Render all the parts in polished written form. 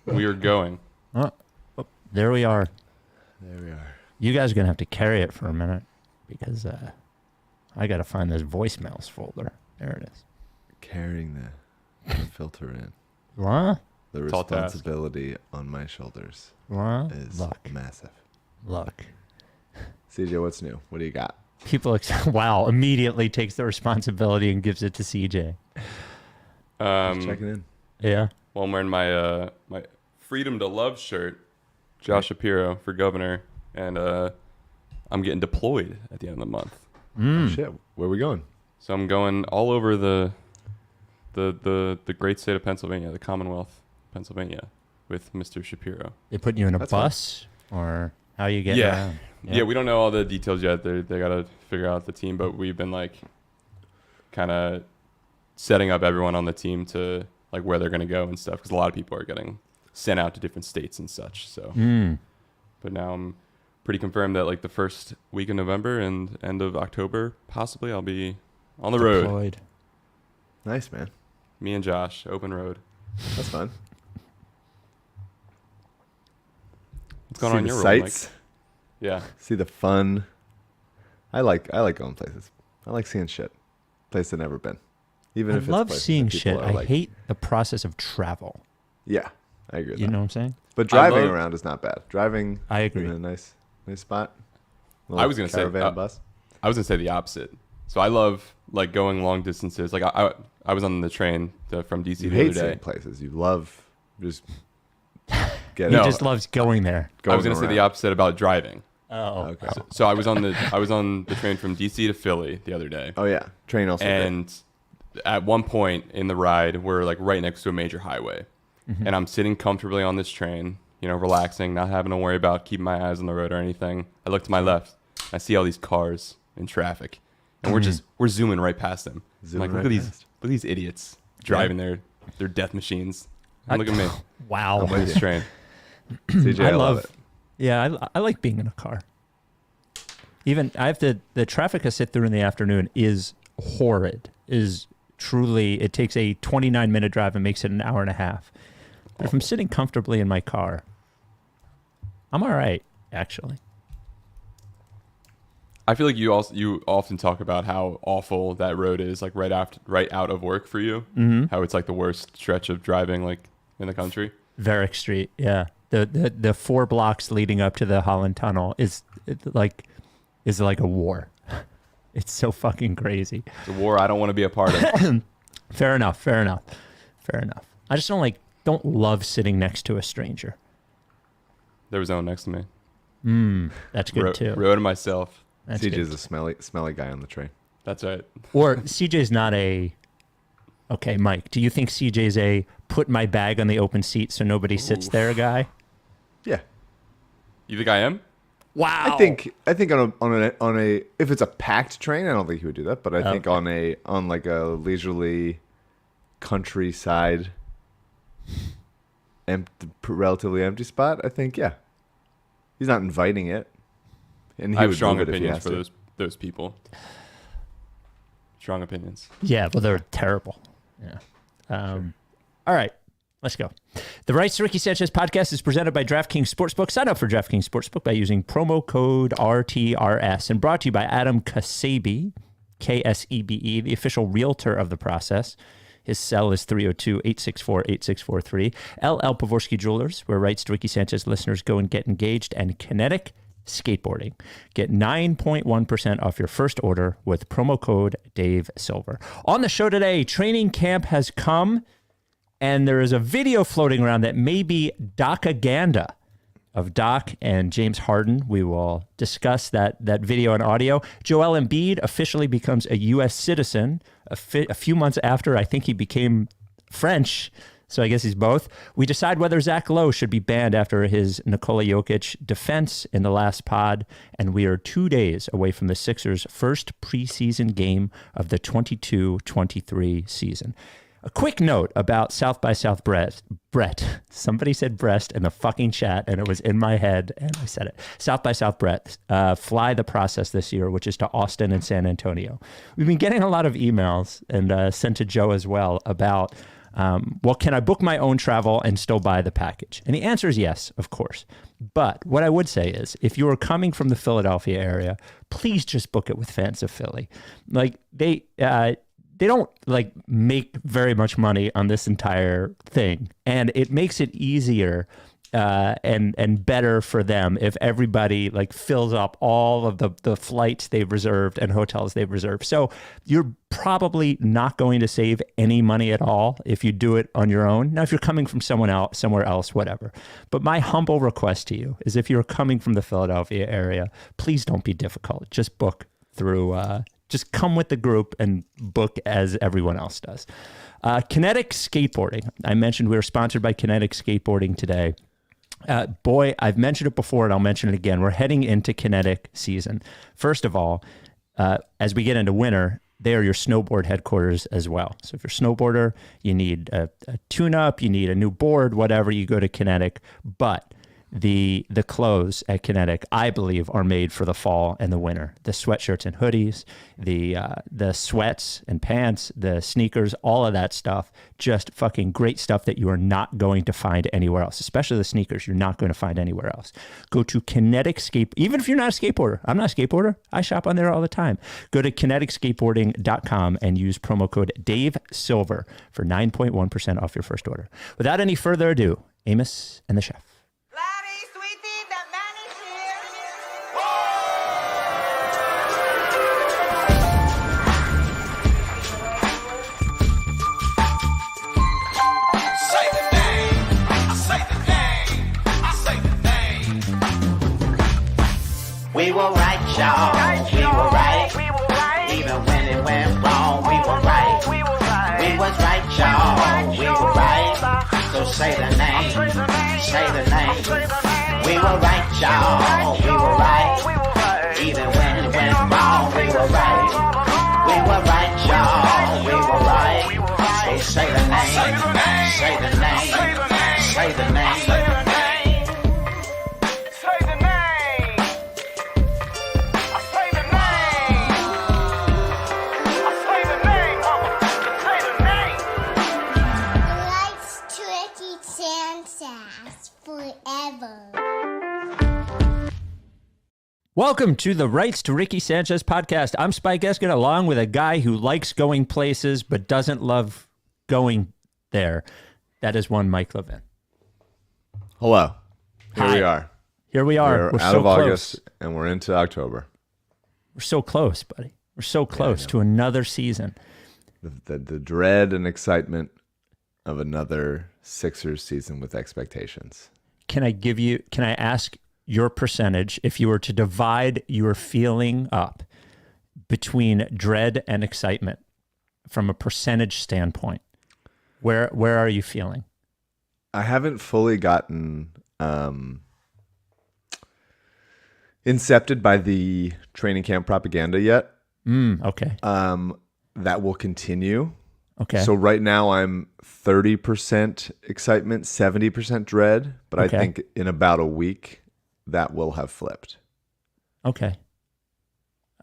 We are going. Oh, there we are. There we are. You guys are going to have to carry it for a minute because I got to find this voicemails folder. There it is. Carrying the filter in. What? The responsibility on my shoulders is massive. Look. CJ, what's new? What do you got? People, immediately takes the responsibility and gives it to CJ. Just checking in. Yeah. Well, I'm wearing my my Freedom to Love shirt, Josh Shapiro for governor, and I'm getting deployed at the end of the month. Oh, shit. Where are we going? So I'm going all over the great state of Pennsylvania, the Commonwealth, Pennsylvania, with Mr. Shapiro. They put you in a bus, or how you get around? Yeah, we don't know all the details yet. They got to figure out the team, but we've been like kind of setting up everyone on the team to like where they're going to go and stuff, because a lot of people are getting sent out to different states and such. So, but now I'm pretty confirmed that like the first week of November and end of October, possibly I'll be on the road. Nice, man. Me and Josh, open road. That's fun. What's going on in your sights? world, Mike? Yeah. See the fun. I like going places. I like seeing shit. Place I've never been. Even if I love it's seeing shit. I hate the process of travel. Yeah, I agree with You that. know what I'm saying? But driving around is not bad. Driving I agree. in a nice spot. I was gonna say bus. I was gonna say the opposite. So I love like going long distances. Like I was on the train from DC You the hate other day. seeing places. You love just He just loves going there. I was gonna say the opposite about driving. Oh, okay. So I was on the train from DC to Philly the other day. Oh yeah, train also. And at one point in the ride, we're like right next to a major highway, and I'm sitting comfortably on this train, relaxing, not having to worry about keeping my eyes on the road or anything. I look to my left, I see all these cars in traffic, and we're zooming right past them. I'm like, look at these idiots driving their death machines. And look at me. Wow. On this train. CJ, I love it. Yeah, I like being in a car. Even the traffic I sit through in the afternoon is horrid. Is truly, it takes a 29-minute drive and makes it an hour and a half. But if I'm sitting comfortably in my car, I'm all right, actually. I feel like you often talk about how awful that road is, like right out of work for you. How it's like the worst stretch of driving like in the country. Varick Street, yeah. The 4 blocks leading up to the Holland Tunnel is like a war. It's so fucking crazy. It's a war I don't want to be a part of. Fair enough. I just don't love sitting next to a stranger. There was no one next to me. That's good too. Rode it myself. That's CJ's good. a smelly guy on the train. That's right. Or CJ's not a... Okay, Mike, do you think CJ's a put my bag on the open seat so nobody sits there guy? Yeah. You think I am? Wow. I think on a if it's a packed train, I don't think he would do that. But I think on like a leisurely countryside, relatively empty spot, I think he's not inviting it. And I have strong opinions for those people. Strong opinions. Yeah, well, they're terrible. Yeah. All right, let's go. The Rights to Ricky Sanchez podcast is presented by DraftKings Sportsbook. Sign up for DraftKings Sportsbook by using promo code RTRS and brought to you by Adam Ksebe, Ksebe, the official realtor of the process. His cell is 302-864-8643. LL Pavorsky Jewelers, where Rights to Ricky Sanchez listeners go and get engaged, and Kinetic Skateboarding. Get 9.1% off your first order with promo code Dave Silver. On the show today, training camp has come, and there is a video floating around that may be Docaganda of Doc and James Harden. We will discuss that video and audio. Joel Embiid officially becomes a U.S. citizen a few months after I think he became French. So I guess he's both. We decide whether Zach Lowe should be banned after his Nikola Jokic defense in the last pod. And we are 2 days away from the Sixers' first preseason game of the 22-23 season. A quick note about South by Southwest. Brett, somebody said breast in the fucking chat, and it was in my head, and I said it. South by Southwest, fly the process this year, which is to Austin and San Antonio. We've been getting a lot of emails, and sent to Joe as well, about Well, can I book my own travel and still buy the package? And the answer is yes, of course. But what I would say is, if you are coming from the Philadelphia area, please just book it with Fans of Philly. Like they don't like make very much money on this entire thing, and it makes it easier and better for them if everybody like fills up all of the flights they've reserved and hotels they've reserved. So you're probably not going to save any money at all if you do it on your own. Now, if you're coming from somewhere else, whatever. But my humble request to you is, if you're coming from the Philadelphia area, please don't be difficult. Just book through, just come with the group and book as everyone else does. Kinetic Skateboarding. I mentioned we were sponsored by Kinetic Skateboarding today. Boy, I've mentioned it before and I'll mention it again. We're heading into kinetic season. First of all, as we get into winter, they are your snowboard headquarters as well. So if you're a snowboarder, you need a tune-up, you need a new board, whatever, you go to Kinetic. But the clothes at Kinetic, I believe, are made for the fall and the winter. The sweatshirts and hoodies, the sweats and pants, the sneakers, all of that stuff, just fucking great stuff that you are not going to find anywhere else, especially the sneakers you're not going to find anywhere else. Go to Kinetic even if you're not a skateboarder. I'm not a skateboarder. I shop on there all the time. Go to kineticskateboarding.com and use promo code DaveSilver for 9.1% off your first order. Without any further ado, Amos and the chef. We were right, y'all. We were right. Even when it went wrong, we were right. We was right, y'all. We were right. So say the name. Say the name. We were right, y'all. We were right. Even when it went wrong, we were right. We were right, y'all. We were right. So say the name. Say the name. Say the name. Welcome to the Rights to Ricky Sanchez podcast. I'm Spike Eskin, along with a guy who likes going places but doesn't love going there. That is one Mike Levin. Hello. Here Hi. we are. Here we are. We're out so of close. August and we're into October. We're so close, buddy. We're so close to another season. The dread and excitement of another Sixers season with expectations. Can I ask your percentage, if you were to divide your feeling up between dread and excitement from a percentage standpoint, where are you feeling? I haven't fully gotten incepted by the training camp propaganda yet. Okay. That will continue. Okay. So right now I'm 30% excitement, 70% dread, but Okay. I think in about a week that will have flipped. Okay.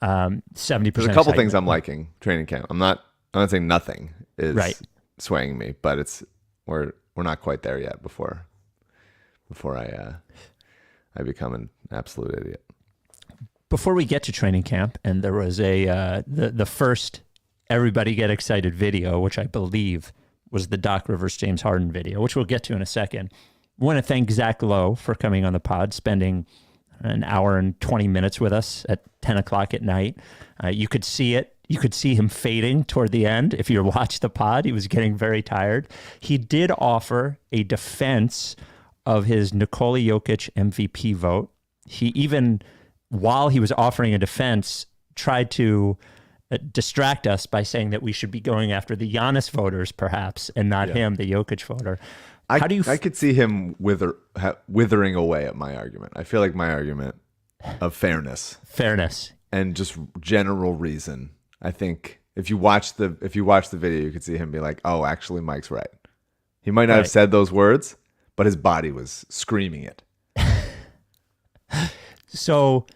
70%. There's a couple things I'm liking training camp. I'm not saying nothing is Right. swaying me, but we're not quite there yet before I become an absolute idiot. Before we get to training camp, and there was the first everybody get excited video, which I believe was the Doc Rivers James Harden video, which we'll get to in a second. I want to thank Zach Lowe for coming on the pod, spending an hour and 20 minutes with us at 10 o'clock at night. You could see it. You could see him fading toward the end. If you watched the pod, he was getting very tired. He did offer a defense of his Nikola Jokic MVP vote. He even, while he was offering a defense, tried to distract us by saying that we should be going after the Giannis voters, perhaps, and not him, the Jokic voter. I could see him withering away at my argument. I feel like my argument of fairness and just general reason. I think if you watch the video, you could see him be like, "Oh, actually, Mike's right." He might not have said those words, but his body was screaming it. So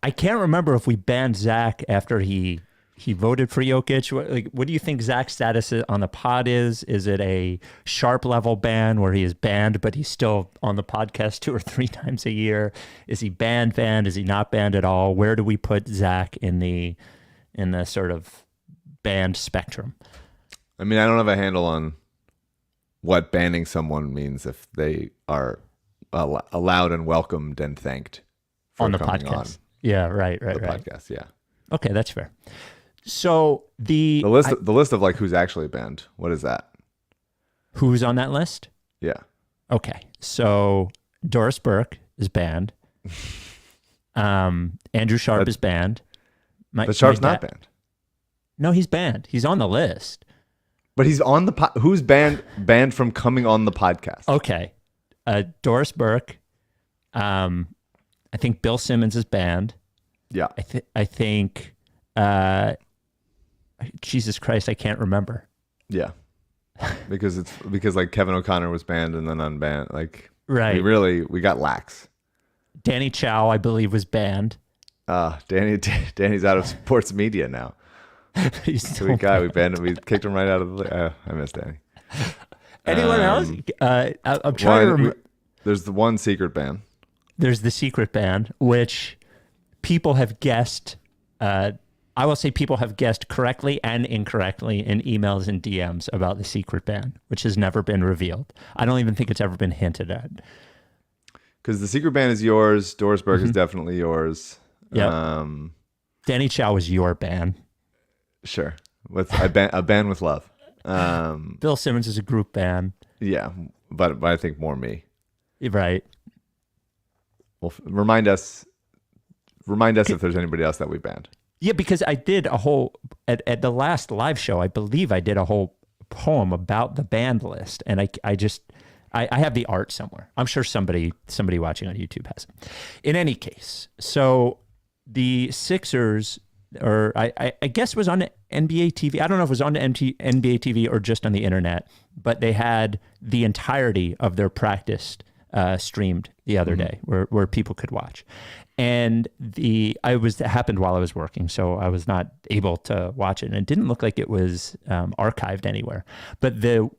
I can't remember if we banned Zach after he he voted for Jokic. What do you think Zach's status on the pod is? Is it a sharp level ban where he is banned, but he's still on the podcast 2 or 3 times a year? Is he banned? Is he not banned at all? Where do we put Zach in the sort of banned spectrum? I mean, I don't have a handle on what banning someone means if they are allowed and welcomed and thanked for on the coming podcast. On yeah, right. the podcast, yeah. Okay, that's fair. So the list of like who's actually banned. What is that? Who's on that list? Yeah. Okay, so Doris Burke is banned. Andrew Sharp is banned. But Sharp's not banned. No, he's banned. He's on the list. But he's on the who's banned from coming on the podcast? Okay, Doris Burke. I think Bill Simmons is banned. Yeah. I think. Jesus Christ, I can't remember. Yeah, because like Kevin O'Connor was banned and then unbanned. Like, right? We got lax. Danny Chow, I believe, was banned. Danny's out of sports media now. He's still we banned him. We kicked him right out of the. I miss Danny. Anyone else? I'm trying to remember. There's the one secret ban. There's the secret ban, which people have guessed. I will say people have guessed correctly and incorrectly in emails and DMs about the secret ban, which has never been revealed. I don't even think it's ever been hinted at. Because the secret ban is yours. Doris Burke is definitely yours. Yeah. Danny Chow was your ban. Sure. A ban with love. Bill Simmons is a group ban. Yeah, but I think more me. Right. Well, remind us if there's anybody else that we banned. Yeah, because I did a whole at the last live show. I believe I did a whole poem about the banned list, and I have the art somewhere. I'm sure somebody watching on YouTube has it. In any case, so the Sixers, or I guess it was on NBA TV. I don't know if it was on NBA TV or just on the internet, but they had the entirety of their practice streamed the other day, where people could watch. And it happened while I was working, so I was not able to watch it. And it didn't look like it was archived anywhere. But there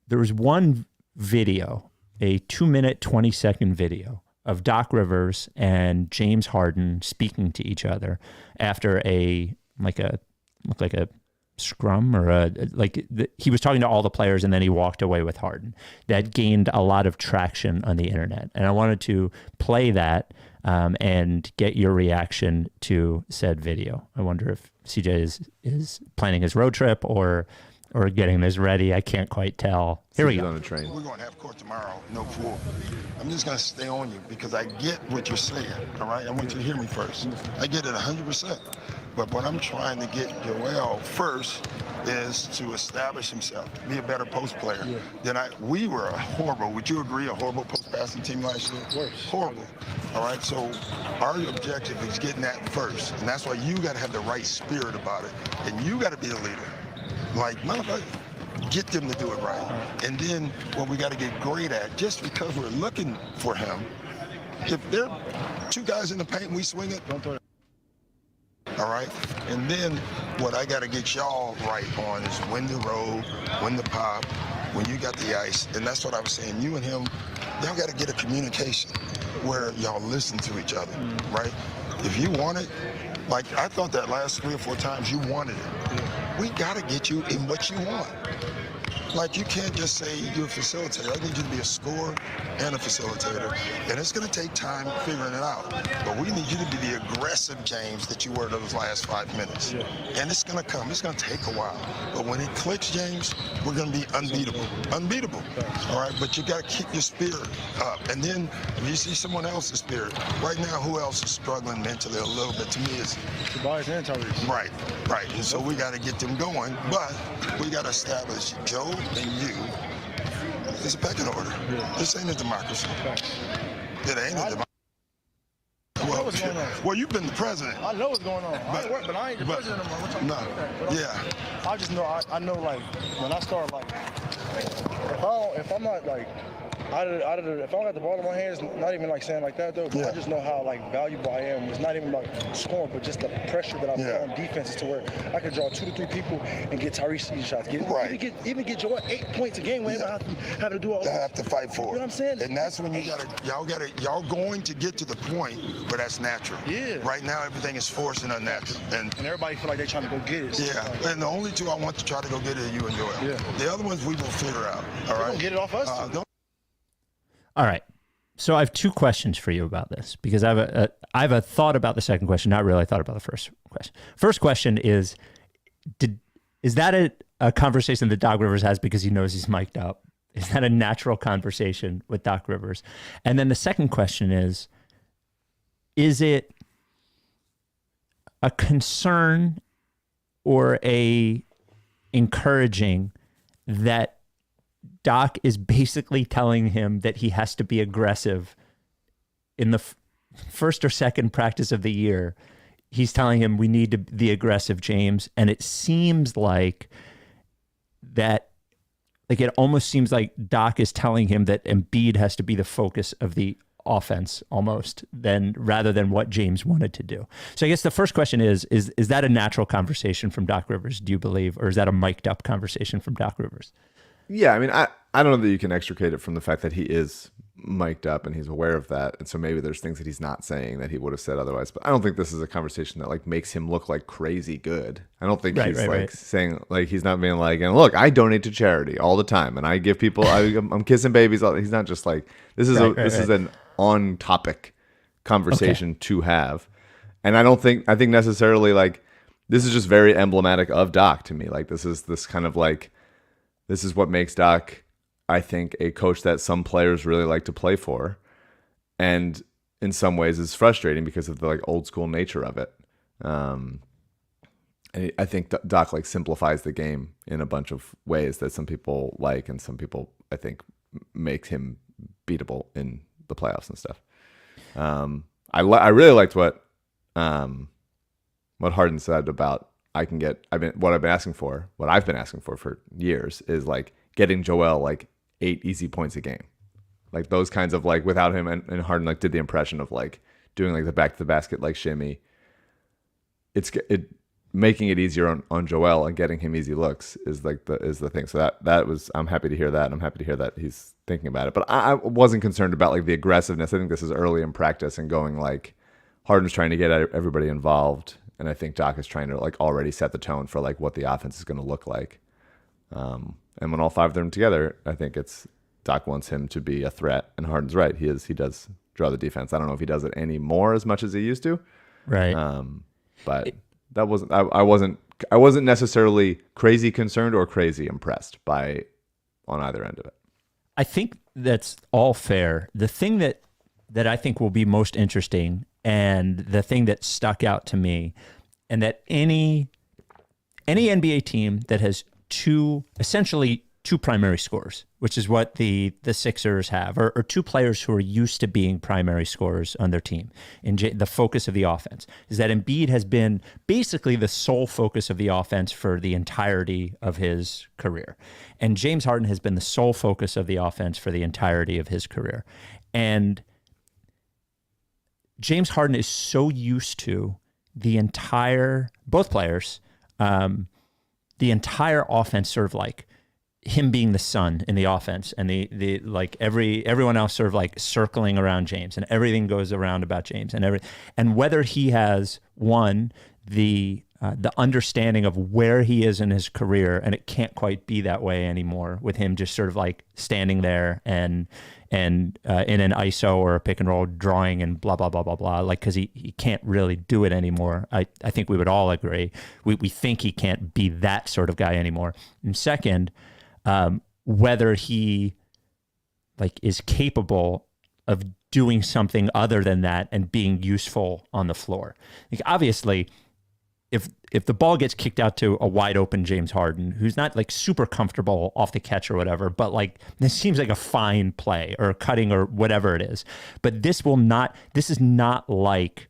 was one video, a 2-minute, 20-second video of Doc Rivers and James Harden speaking to each other after a scrum or he was talking to all the players and then he walked away with Harden. That gained a lot of traction on the internet. And I wanted to play that and get your reaction to said video. I wonder if CJ is planning his road trip or getting this ready. I can't quite tell. Here we go. On a train. We're going to have court tomorrow, no fool. I'm just going to stay on you because I get what you're saying, all right? I want you to hear me first. I get it 100%. But what I'm trying to get Joel first is to establish himself, be a better post player. Yeah. We were a horrible, would you agree, a horrible post-passing team last year? Worse. Horrible. All right, so our objective is getting that first. And that's why you got to have the right spirit about it. And you got to be a leader. Like, motherfucker, get them to do it right. And then what we got to get great at, just because we're looking for him, if there are 2 guys in the paint and we swing it, don't throw it. All right? And then what I got to get y'all right on is when to roll, when to pop, when you got the ice. And that's what I was saying. You and him, y'all got to get a communication where y'all listen to each other, right? If you want it, like I thought that last 3 or 4 times you wanted it. We got to get you in what you want. Like, you can't just say you're a facilitator. I need you to be a scorer and a facilitator. And it's going to take time figuring it out. But we need you to be the aggressive James that you were those last 5 minutes. Yeah. And it's going to come. It's going to take a while. But when it clicks, James, we're going to be unbeatable. Unbeatable. All right? But you got to keep your spirit up. And then if you see someone else's spirit, right now, who else is struggling mentally a little bit? To me, is Tobias and Tyrese. Right. And so we got to get them going. But we got to establish Joe and you, it's a pecking order. Yeah. This ain't a democracy. It ain't a democracy. Well, you've been the president. I know what's going on. But I ain't the president anymore. No. Yeah. I just know, I know, like, when I start, like, if I'm not like if I don't got the ball in my hands, not even like saying like that though, but I just know how like valuable I am. It's not even about scoring, but just the pressure that I put on defenses to where I can draw 2 to 3 people and get Tyrese easy shots. Even get Joel 8 points a game without having to do all that. I have to fight for it. You know what I'm saying? And that's when y'all going to get to the point where that's natural. Yeah. Right now everything is forced and unnatural. And everybody feel like they're trying to go get it. Yeah. And the only 2 I want to try to go get it are you and Joel. Yeah. The other ones we will figure out. All right. Get it off us. All right. So I have 2 questions for you about this because I have a thought about the second question. Not really. I thought about the first question. First question is that a conversation that Doc Rivers has because he knows he's mic'd up? Is that a natural conversation with Doc Rivers? And then the second question is it a concern or a encouraging that Doc is basically telling him that he has to be aggressive in the first or second practice of the year? He's telling him we need to be aggressive, James. And it seems like that, like it almost seems like Doc is telling him that Embiid has to be the focus of the offense almost rather than what James wanted to do. So I guess the first question is that a natural conversation from Doc Rivers, do you believe, or is that a mic'd up conversation from Doc Rivers? Yeah, I mean, I don't know that you can extricate it from the fact that he is mic'd up and he's aware of that. And so maybe there's things that he's not saying that he would have said otherwise. But I don't think this is a conversation that like makes him look like crazy good. I don't think he's saying like, he's not being like, and look, I donate to charity all the time and I give people, I'm kissing babies. He's not just like, this is is an on topic conversation to have. And I think necessarily like, this is just very emblematic of Doc to me. Like this is what makes Doc, I think, a coach that some players really like to play for, and in some ways is frustrating because of the like old school nature of it. And I think Doc like simplifies the game in a bunch of ways that some people like, and some people I think make him beatable in the playoffs and stuff. I really liked what Harden said about what I've been asking for for years is like getting Joel like 8 easy points a game. Like those kinds of like without him, and Harden like did the impression of like doing like the back to the basket like shimmy. It making it easier on Joel and getting him easy looks is the thing. So that was, I'm happy to hear that. I'm happy to hear that he's thinking about it. But I wasn't concerned about like the aggressiveness. I think this is early in practice and going like Harden's trying to get everybody involved. And I think Doc is trying to like already set the tone for like what the offense is going to look like. And when all 5 of them together, I think Doc wants him to be a threat. And Harden's right. He does draw the defense. I don't know if he does it anymore as much as he used to. Right. But that wasn't, I wasn't necessarily crazy concerned or crazy impressed on either end of it. I think that's all fair. The thing that I think will be most interesting, and the thing that stuck out to me, and that any NBA team that has essentially two primary scorers, which is what the Sixers have, or 2 players who are used to being primary scorers on their team, and the focus of the offense, is that Embiid has been basically the sole focus of the offense for the entirety of his career. And James Harden has been the sole focus of the offense for the entirety of his career. And James Harden is so used to both players, the entire offense sort of like him being the sun in the offense, and the like everyone else sort of like circling around James, and everything goes around about James, and whether he has the understanding of where he is in his career, and it can't quite be that way anymore with him just sort of like standing there and in an ISO or a pick and roll drawing and blah, blah, blah, blah, blah, like, because he can't really do it anymore. I think we would all agree. We think he can't be that sort of guy anymore. And second, whether he like is capable of doing something other than that and being useful on the floor. Like, obviously, if the ball gets kicked out to a wide open James Harden, who's not like super comfortable off the catch or whatever, but like this seems like a fine play or cutting or whatever it is. But this is not like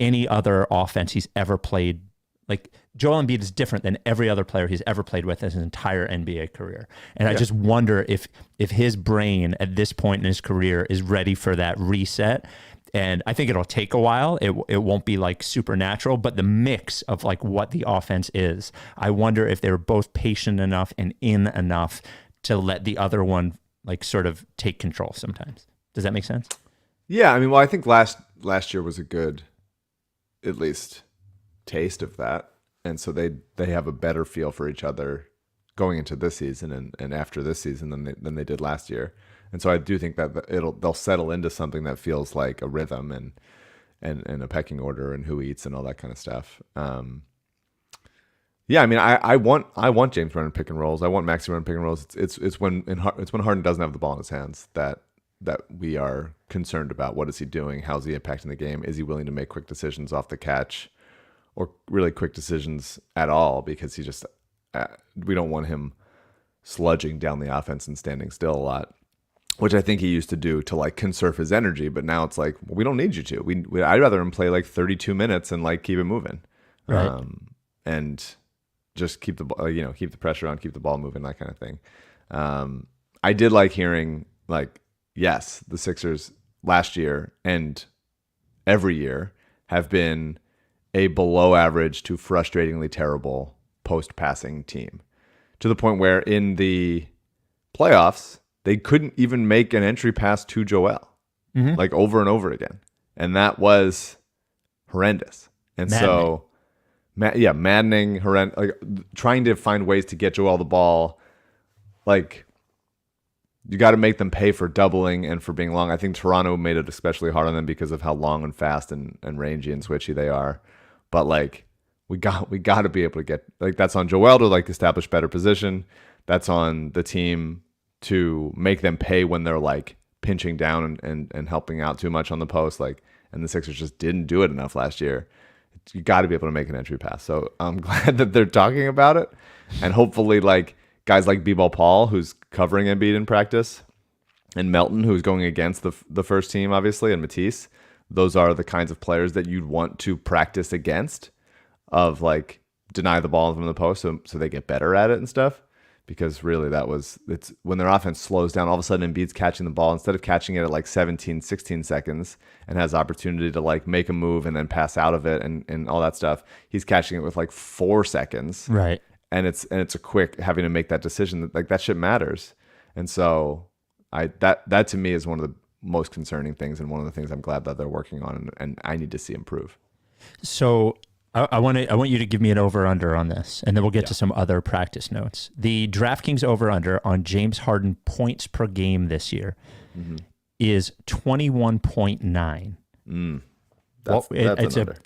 any other offense he's ever played. Like Joel Embiid is different than every other player he's ever played with in his entire NBA career. And I just wonder if his brain at this point in his career is ready for that reset. And I think it'll take a while. It won't be like supernatural, but the mix of like what the offense is, I wonder if they're both patient enough and in enough to let the other one like sort of take control sometimes. Does that make sense? Yeah, I mean, well, I think last year was a good, at least, taste of that. And so they have a better feel for each other going into this season and after this season than they did last year. And so I do think that they'll settle into something that feels like a rhythm and a pecking order and who eats and all that kind of stuff. Yeah, I mean, I want James running pick and rolls. I want Maxy running pick and rolls. It's when Harden doesn't have the ball in his hands that we are concerned about. What is he doing? How's he impacting the game? Is he willing to make quick decisions off the catch? Or really quick decisions at all, because he just we don't want him sludging down the offense and standing still a lot, which I think he used to do to like conserve his energy. But now it's like, well, we don't need you to. I'd rather him play like 32 minutes and like keep it moving, right. And just keep the keep the pressure on, keep the ball moving, that kind of thing. I did like hearing like, yes, the Sixers last year and every year have been a below average to frustratingly terrible post-passing team, to the point where in the playoffs, they couldn't even make an entry pass to Joel, like over and over again. And that was horrendous. And so, maddening, horrendous, like trying to find ways to get Joel the ball, like you got to make them pay for doubling and for being long. I think Toronto made it especially hard on them because of how long and fast and rangy and switchy they are. But like we got to be able to get, like, that's on Joel to like establish better position. That's on the team to make them pay when they're like pinching down and helping out too much on the post. Like, and the Sixers just didn't do it enough last year. You got to be able to make an entry pass. So I'm glad that they're talking about it, and hopefully like guys like B-Ball Paul, who's covering Embiid in practice, and Melton, who's going against the first team, obviously, and Matisse. Those are the kinds of players that you'd want to practice against, of like deny the ball from the post so they get better at it and stuff. Because really it's when their offense slows down, all of a sudden Embiid's catching the ball, instead of catching it at like 17, 16 seconds and has opportunity to like make a move and then pass out of it and all that stuff. He's catching it with like 4 seconds. Right. And it's a quick having to make that decision. Like that shit matters. And so that to me is one of the most concerning things, and one of the things I'm glad that they're working on, and I need to see improve. So I want you to give me an over-under on this, and then we'll get to some other practice notes. The DraftKings over-under on James Harden points per game this year is 21.9. That's an under.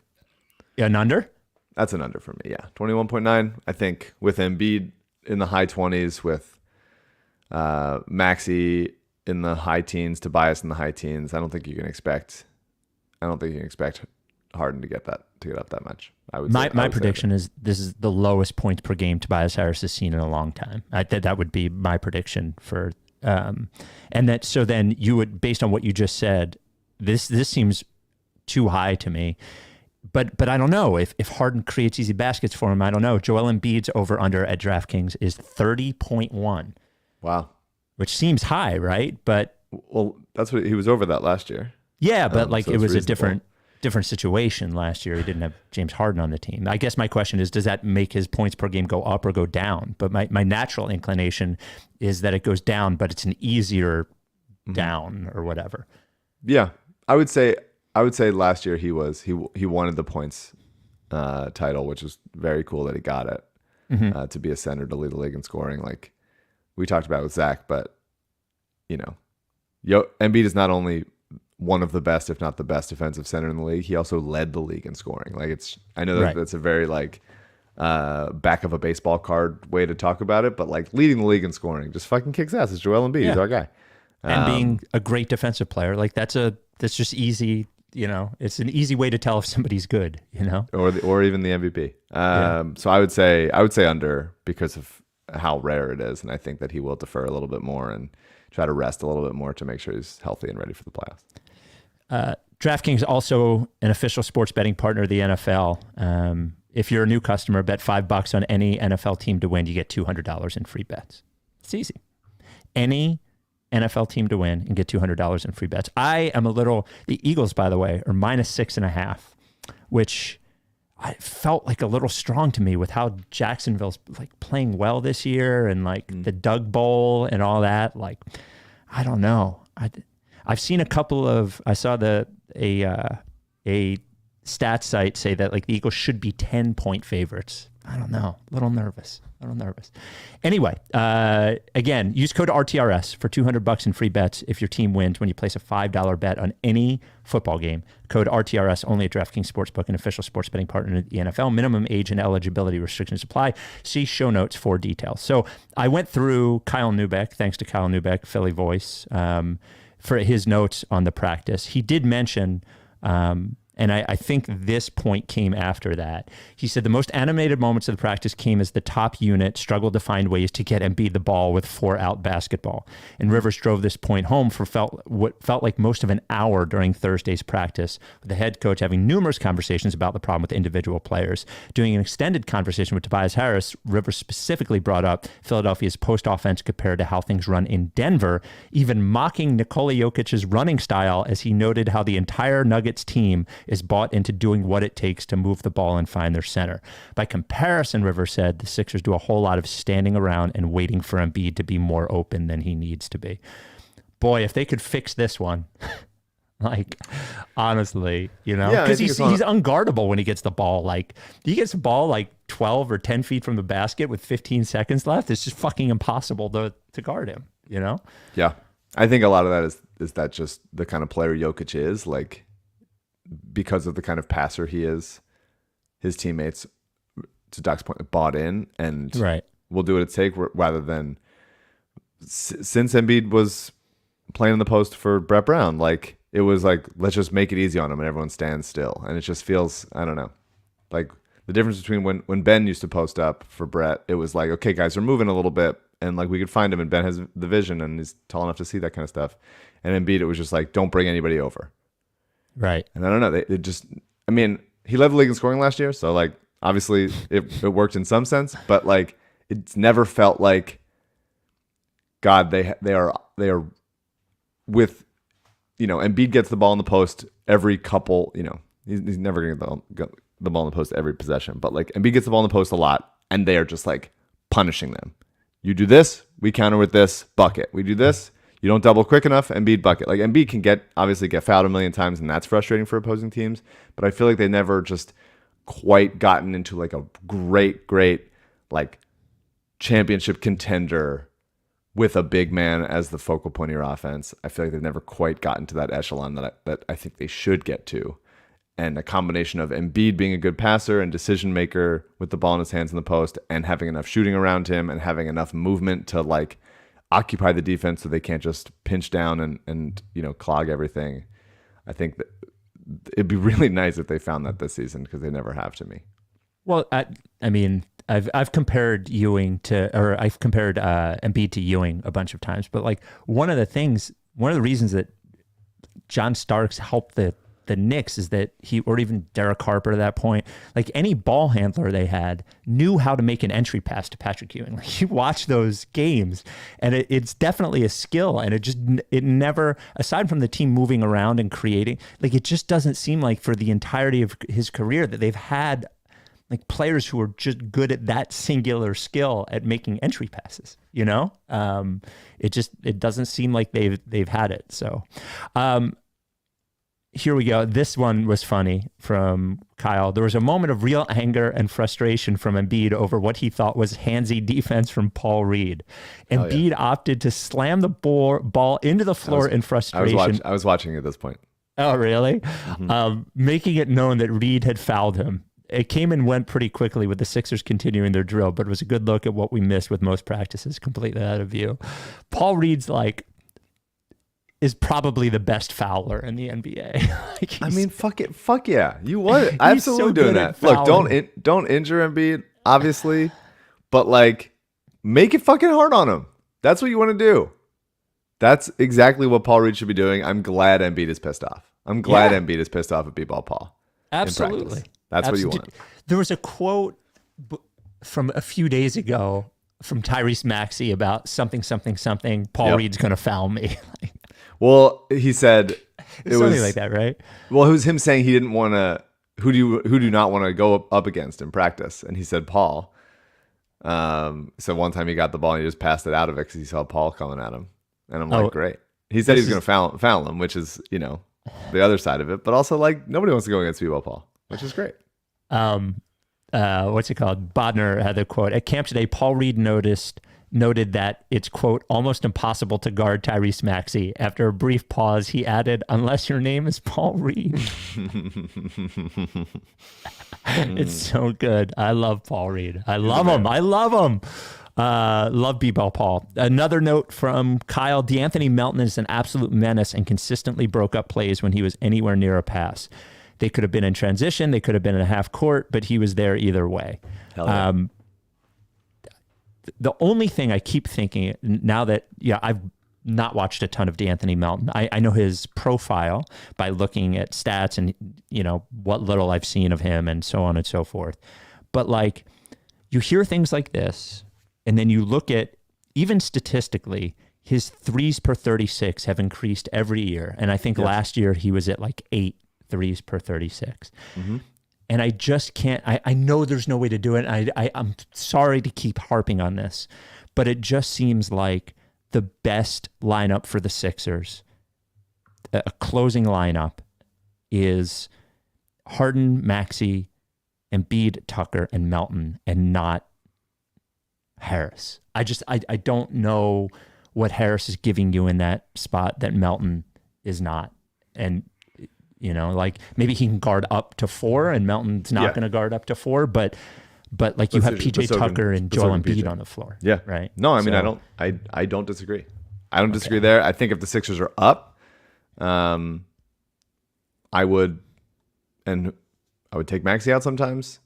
An under? That's an under for me, yeah. 21.9. I think with Embiid in the high 20s, with Maxy in the high teens, Tobias in the high teens, I don't think you can expect Harden to get up that much. My prediction is this is the lowest points per game Tobias Harris has seen in a long time. That would be my prediction for, and that, so then you would, based on what you just said, this seems too high to me. But I don't know if Harden creates easy baskets for him. I don't know. Joel Embiid's over under at DraftKings is 30.1. Wow, which seems high, right? But that's what he was over that last year. Yeah, but like so it was reasonable. a different situation last year. He didn't have James Harden on the team. I guess my question is, does that make his points per game go up or go down? But my natural inclination is that it goes down, but it's an easier down or whatever. Yeah, I would say last year he wanted the points title, which is very cool that he got it, to be a center to lead the league in scoring, like we talked about with Zach. But Embiid is not only one of the best, if not the best defensive center in the league, he also led the league in scoring. Like I know that that's a very like back of a baseball card way to talk about it, but like leading the league in scoring just fucking kicks ass. It's Joel Embiid. He's our guy. And being a great defensive player, like that's just easy. It's an easy way to tell if somebody's good. Or even the MVP. So I would say under, because of how rare it is, and I think that he will defer a little bit more and try to rest a little bit more to make sure he's healthy and ready for the playoffs. DraftKings also an official sports betting partner of the NFL. if you're a new customer, bet $5 on any NFL team to win, you get $200 in free bets. It's easy. Any NFL team to win and get $200 in free bets. I am the Eagles, by the way, are -6.5, which I felt like a little strong to me with how Jacksonville's like playing well this year and like the Doug Bowl and all that. Like, I don't know. I've seen I saw a stat site say that like the Eagles should be 10-point favorites. I don't know. A little nervous. Anyway, again, use code RTRS for $200 in free bets if your team wins when you place a $5 bet on any football game. Code RTRS only at DraftKings Sportsbook, an official sports betting partner of the NFL. Minimum age and eligibility restrictions apply. See show notes for details. So I went through Kyle Neubeck, thanks to Kyle Neubeck, Philly Voice, for his notes on the practice. He did mention, and I think this point came after that. He said the most animated moments of the practice came as the top unit struggled to find ways to get Embiid the ball with 4-out basketball. And Rivers drove this point home for what felt like most of an hour during Thursday's practice, with the head coach having numerous conversations about the problem with individual players. During an extended conversation with Tobias Harris, Rivers specifically brought up Philadelphia's post offense compared to how things run in Denver, even mocking Nikola Jokic's running style as he noted how the entire Nuggets team is bought into doing what it takes to move the ball and find their center. By comparison, Rivers said the Sixers do a whole lot of standing around and waiting for Embiid to be more open than he needs to be. Boy, if they could fix this one, like, honestly, because he's unguardable when he gets the ball. Like, he gets the ball like 12 or 10 feet from the basket with 15 seconds left. It's just fucking impossible to guard him, Yeah. I think a lot of that is that just the kind of player Jokic is, like, because of the kind of passer he is, his teammates, to Doc's point, bought in and will do what it takes, rather than since Embiid was playing in the post for Brett Brown, like, it was like, let's just make it easy on him and everyone stands still. And it just feels, I don't know, like the difference between when Ben used to post up for Brett, it was like, okay, guys, we're moving a little bit and like we could find him, and Ben has the vision and he's tall enough to see that kind of stuff. And Embiid, it was just like, don't bring anybody over. Right. And I don't know. They just, I mean, he led the league in scoring last year. So, like, obviously it worked in some sense, but like, it's never felt like, God, they are with, Embiid gets the ball in the post every couple, he's never going to get the ball in the post every possession, but like Embiid gets the ball in the post a lot and they are just like punishing them. You do this, we counter with this, bucket. We do this. You don't double quick enough, Embiid bucket. Like, Embiid can obviously get fouled a million times, and that's frustrating for opposing teams. But I feel like they never just quite gotten into like a great, like, championship contender with a big man as the focal point of your offense. I feel like they've never quite gotten to that echelon that I think they should get to. And a combination of Embiid being a good passer and decision maker with the ball in his hands in the post, and having enough shooting around him and having enough movement to like occupy the defense so they can't just pinch down and clog everything. I think that it'd be really nice if they found that this season, because they never have to me. Well, I mean, I've compared Embiid to Ewing a bunch of times, but like one of the reasons that John Starks helped the Knicks is that or even Derek Harper at that point, like any ball handler they had knew how to make an entry pass to Patrick Ewing. Like, you watch those games and it's definitely a skill, and it never, aside from the team moving around and creating, like, it just doesn't seem like for the entirety of his career that they've had like players who are just good at that singular skill at making entry passes, it doesn't seem like they've had it. So, here we go. This one was funny from Kyle. There was a moment of real anger and frustration from Embiid over what he thought was handsy defense from Paul Reed. Embiid opted to slam the ball into the floor in frustration. I was watching at this point. Oh, really? Mm-hmm. Making it known that Reed had fouled him. It came and went pretty quickly with the Sixers continuing their drill, but it was a good look at what we missed with most practices completely out of view. Paul Reed's is probably the best fouler in the NBA. I mean, fuck yeah, you want it. Absolutely so doing that. Look, don't injure Embiid, obviously, but like, make it fucking hard on him. That's what you want to do. That's exactly what Paul Reed should be doing. I'm glad Embiid is pissed off. I'm glad Embiid is pissed off at B-ball Paul. Absolutely. That's what you want. There was a quote from a few days ago from Tyrese Maxey about something. Paul Reed's going to foul me. Well, he said it was something like that, right? Well, it was him saying he didn't want to. Who do you not want to go up against in practice? And he said Paul. So one time he got the ball and he just passed it out of it because he saw Paul coming at him, and I'm like, great. He said he's going to foul him, which is the other side of it, but also like nobody wants to go against B-ball Paul, which is great. What's it called? Bodner had the quote at camp today. Paul Reed noted that it's, quote, almost impossible to guard Tyrese Maxey. After a brief pause, he added, unless your name is Paul Reed. It's so good. I love Paul Reed. I love him. Love B-ball Paul. Another note from Kyle. DeAnthony Melton is an absolute menace and consistently broke up plays when he was anywhere near a pass. They could have been in transition. They could have been in a half court, but he was there either way. Hell yeah. The only thing I keep thinking now that, I've not watched a ton of DeAnthony Melton. I know his profile by looking at stats and, what little I've seen of him and so on and so forth. But like, you hear things like this, and then you look at, even statistically, his threes per 36 have increased every year. And I think last year he was at like 8 threes per 36. Mm-hmm. And I just can't, I know there's no way to do it. I'm sorry to keep harping on this, but it just seems like the best lineup for the Sixers, a closing lineup, is Harden, Maxey, Embiid, Tucker, and Melton, and not Harris. I don't know what Harris is giving you in that spot that Melton is not. And like maybe he can guard up to 4 and Melton's not going to guard up to 4, but like you have PJ Tucker and Joel Embiid on the floor. Yeah. Right. No, I mean, I don't disagree. I don't disagree there. I think if the Sixers are up, I would take Maxey out sometimes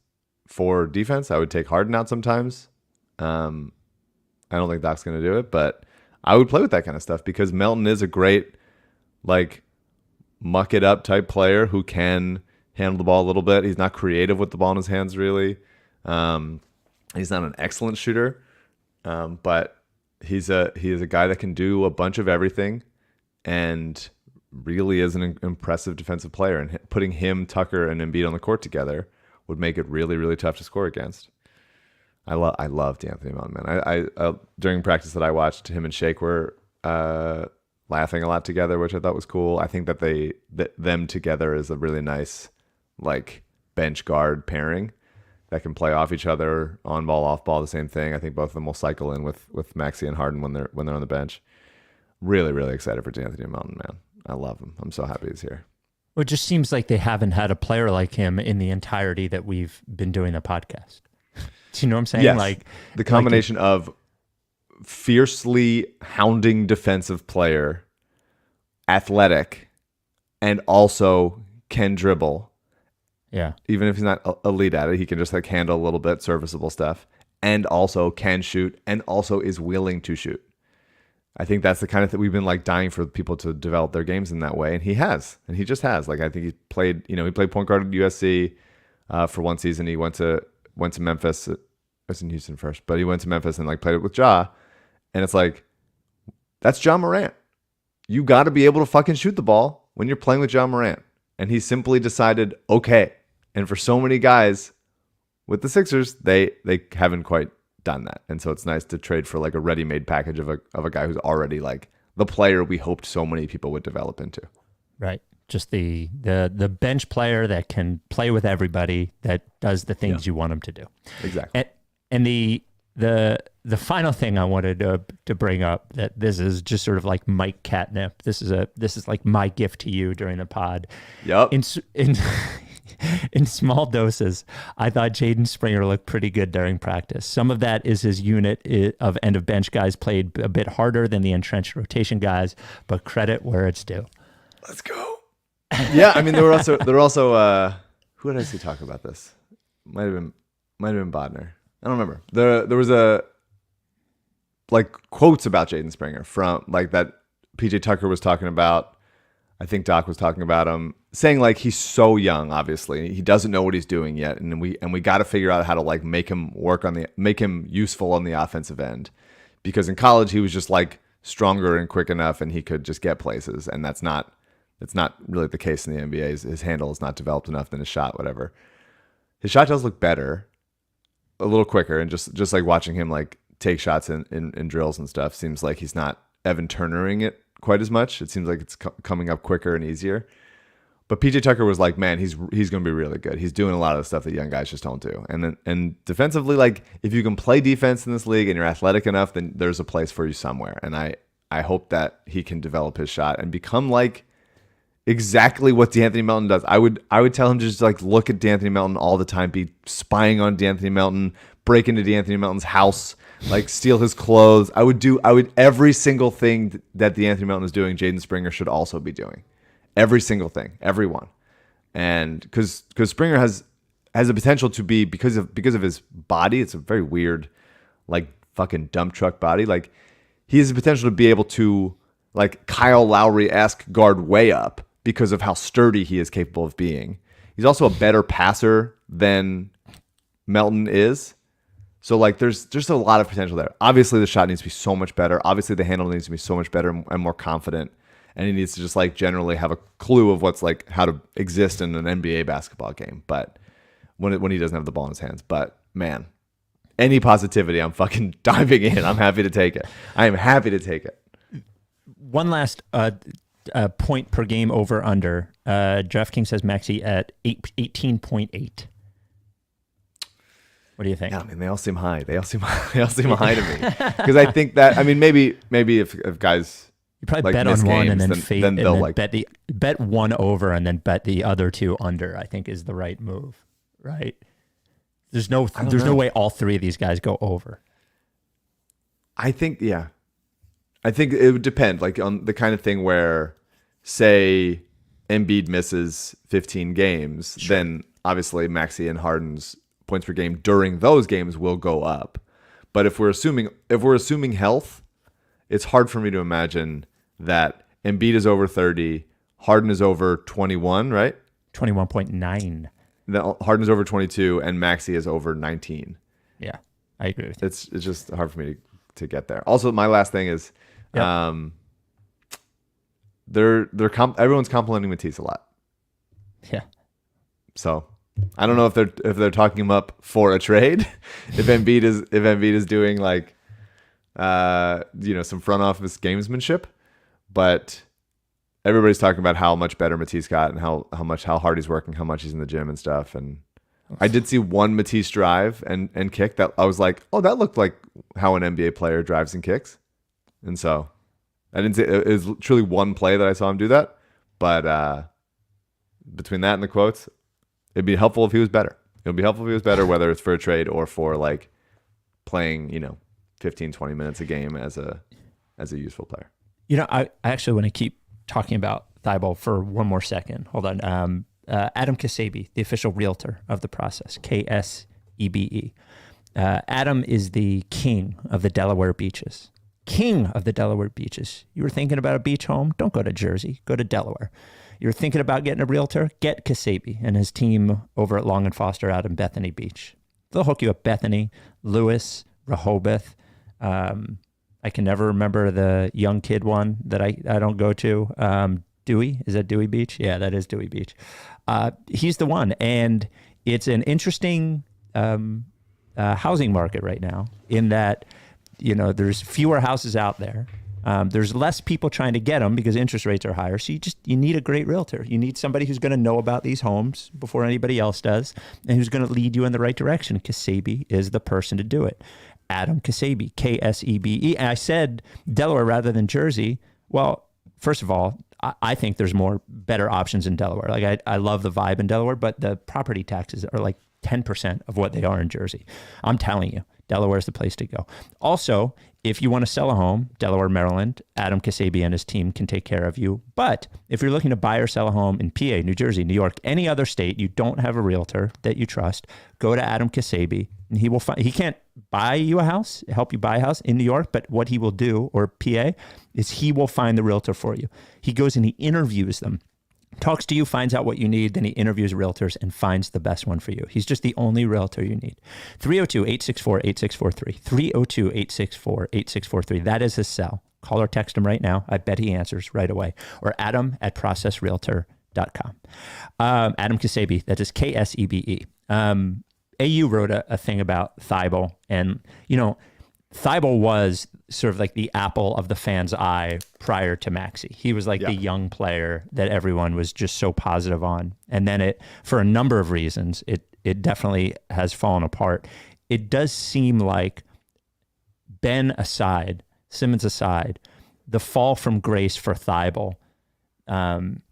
for defense. I would take Harden out sometimes. I don't think Doc's going to do it, but I would play with that kind of stuff because Melton is a great, like, muck it up type player who can handle the ball a little bit. He's not creative with the ball in his hands, really. He's not an excellent shooter, but he is a guy that can do a bunch of everything and really is an impressive defensive player. And putting him, Tucker, and Embiid on the court together would make it really, really tough to score against. I love DeAnthony Melton, man. I during practice that I watched, him and Shake were laughing a lot together, which I thought was cool. I think that them together is a really nice, like, bench guard pairing that can play off each other, on ball, off ball, the same thing. I think both of them will cycle in with Maxey and Harden when they're on the bench. Really, really excited for DeAnthony Melton, man. I love him. I'm so happy he's here. Well, it just seems like they haven't had a player like him in the entirety that we've been doing the podcast. Do you know what I'm saying? Yes. Like the combination of fiercely hounding defensive player, athletic, and also can dribble. Yeah. Even if he's not elite at it, he can just like handle a little bit serviceable stuff, and also can shoot, and also is willing to shoot. I think that's the kind of thing we've been like dying for people to develop their games in that way, and he has, and he just has. Like I think he played point guard at USC for one season. He went to Memphis. I was in Houston first, but he went to Memphis and like played it with Ja, and it's like that's Ja Morant. You got to be able to fucking shoot the ball when you're playing with Ja Morant, and he simply decided okay. And for so many guys with the Sixers, they haven't quite done that. And so it's nice to trade for like a ready-made package of a guy who's already like the player we hoped so many people would develop into. Right. Just the bench player that can play with everybody, that does the things you want him to do. Exactly. And the final thing I wanted to bring up, that this is just sort of like Mike catnip. This is like my gift to you during the pod. Yep. In small doses, I thought Jaden Springer looked pretty good during practice. Some of that is his unit of end of bench guys played a bit harder than the entrenched rotation guys, but credit where it's due. Let's go. Yeah, I mean there were also who did I see talk about this? Might have been Bodner. I don't remember. There was a like quotes about Jaden Springer from like that PJ Tucker was talking about. I think Doc was talking about him, saying like he's so young. Obviously, he doesn't know what he's doing yet, and we got to figure out how to like make him useful on the offensive end, because in college he was just like stronger and quick enough, and he could just get places, and that's not really the case in the NBA. His handle is not developed enough than his shot, whatever. His shot does look better, a little quicker, and just like watching him like take shots in drills and stuff, seems like he's not Evan Turnering it quite as much. It seems like it's coming up quicker and easier. But PJ Tucker was like, man, he's going to be really good. He's doing a lot of the stuff that young guys just don't do. And defensively, like if you can play defense in this league and you're athletic enough, then there's a place for you somewhere. And I hope that he can develop his shot and become like exactly what DeAnthony Melton does. I would tell him to just like look at DeAnthony Melton all the time, be spying on DeAnthony Melton, break into DeAnthony Melton's house, like steal his clothes. I would every single thing that DeAnthony Melton is doing, Jaden Springer should also be doing. Every single thing, everyone. And because Springer has the potential to be, because of his body, it's a very weird, like fucking dump truck body. Like he has the potential to be able to like Kyle Lowry-esque guard way up because of how sturdy he is capable of being. He's also a better passer than Melton is. So like there's just a lot of potential there. Obviously the shot needs to be so much better. Obviously the handle needs to be so much better and more confident. And he needs to just like generally have a clue of what's like how to exist in an NBA basketball game. But when he doesn't have the ball in his hands. But man, any positivity, I'm fucking diving in. I'm happy to take it. I am happy to take it. One last point per game over under. DraftKings has Maxey at 18.8. What do you think? Yeah, I mean, they all seem high. They all seem high to me. Because I think that, I mean, maybe if guys you probably like bet on one games, and then fade, then they'll like bet one over and then bet the other two under. I think is the right move, right? There's no way all three of these guys go over. I think it would depend, like on the kind of thing where, say, Embiid misses 15 games, sure, then obviously Maxey and Harden's points per game during those games will go up. But if we're assuming health, it's hard for me to imagine that Embiid is over 30, Harden is over 21, right? 21.9. Then Harden is over 22, and Maxey is over 19. Yeah, I agree with you. It's just hard for me to get there. Also, my last thing is, yep, everyone's complimenting Matisse a lot. Yeah. So I don't know if they're talking him up for a trade. if Embiid is doing like some front office gamesmanship, but everybody's talking about how much better Matisse got and how hard he's working, how much he's in the gym and stuff. And I did see one Matisse drive and kick that I was like, oh, that looked like how an NBA player drives and kicks. And so I didn't say it was truly one play that I saw him do that, but between that and the quotes, it'd be helpful if he was better. It would be helpful if he was better, whether it's for a trade or for like playing, 15, 20 minutes a game as a useful player. I actually want to keep talking about Thybulle for one more second. Hold on. Adam Ksebe, the official realtor of the process, Ksebe. Adam is the king of the Delaware beaches. King of the Delaware beaches. You were thinking about a beach home? Don't go to Jersey. Go to Delaware. You're thinking about getting a realtor? Get Ksebe and his team over at Long and Foster out in Bethany Beach. They'll hook you up Bethany, Lewis, Rehoboth. I can never remember the young kid one that I don't go to. Dewey, is that Dewey Beach? Yeah, that is Dewey Beach. He's the one. And it's an interesting housing market right now in that, there's fewer houses out there. There's less people trying to get them because interest rates are higher. So you need a great realtor. You need somebody who's going to know about these homes before anybody else does and who's going to lead you in the right direction. Ksebe is the person to do it. Adam Ksebe, Ksebe. And I said Delaware rather than Jersey. Well, first of all, I think there's better options in Delaware. Like I love the vibe in Delaware, but the property taxes are like 10% of what they are in Jersey. I'm telling you, Delaware is the place to go. Also, if you want to sell a home, Delaware, Maryland, Adam Ksebe and his team can take care of you. But if you're looking to buy or sell a home in PA, New Jersey, New York, any other state, you don't have a realtor that you trust, go to Adam Ksebe and he will find, he can't buy you a house, help you buy a house in New York. But what he will do, or PA, is he will find the realtor for you. He goes and he interviews them, talks to you, finds out what you need, then he interviews realtors and finds the best one for you. He's just the only realtor you need. 302-864-8643. 302-864-8643. That is his cell. Call or text him right now. I bet he answers right away. Or adam@processrealtor.com. Adam Ksebe, that is Ksebe. AU wrote a thing about Thybulle, and Thybulle was sort of like the apple of the fan's eye prior to Maxy. He was like the young player that everyone was just so positive on. And then it, for a number of reasons, it definitely has fallen apart. It does seem like, Ben aside, Simmons aside, the fall from grace for Thybulle,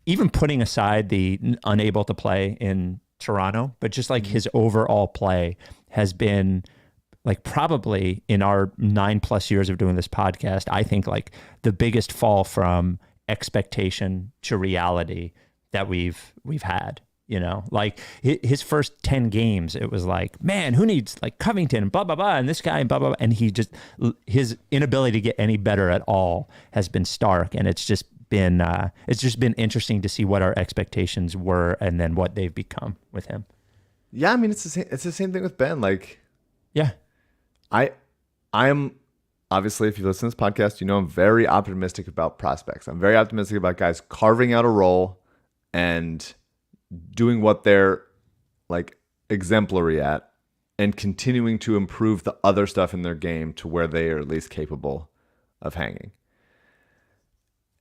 even putting aside the unable to play in Toronto, but just like his overall play has been like probably in our 9+ years of doing this podcast, I think like the biggest fall from expectation to reality that we've had. Like his first 10 games, it was like, man, who needs like Covington and blah, blah, blah, and this guy and blah, blah, blah. And his inability to get any better at all has been stark. And it's just been interesting to see what our expectations were and then what they've become with him. Yeah. I mean, it's the same thing with Ben. Like, yeah, I am obviously, if you listen to this podcast, I'm very optimistic about prospects. I'm very optimistic about guys carving out a role and doing what they're like exemplary at and continuing to improve the other stuff in their game to where they are at least capable of hanging.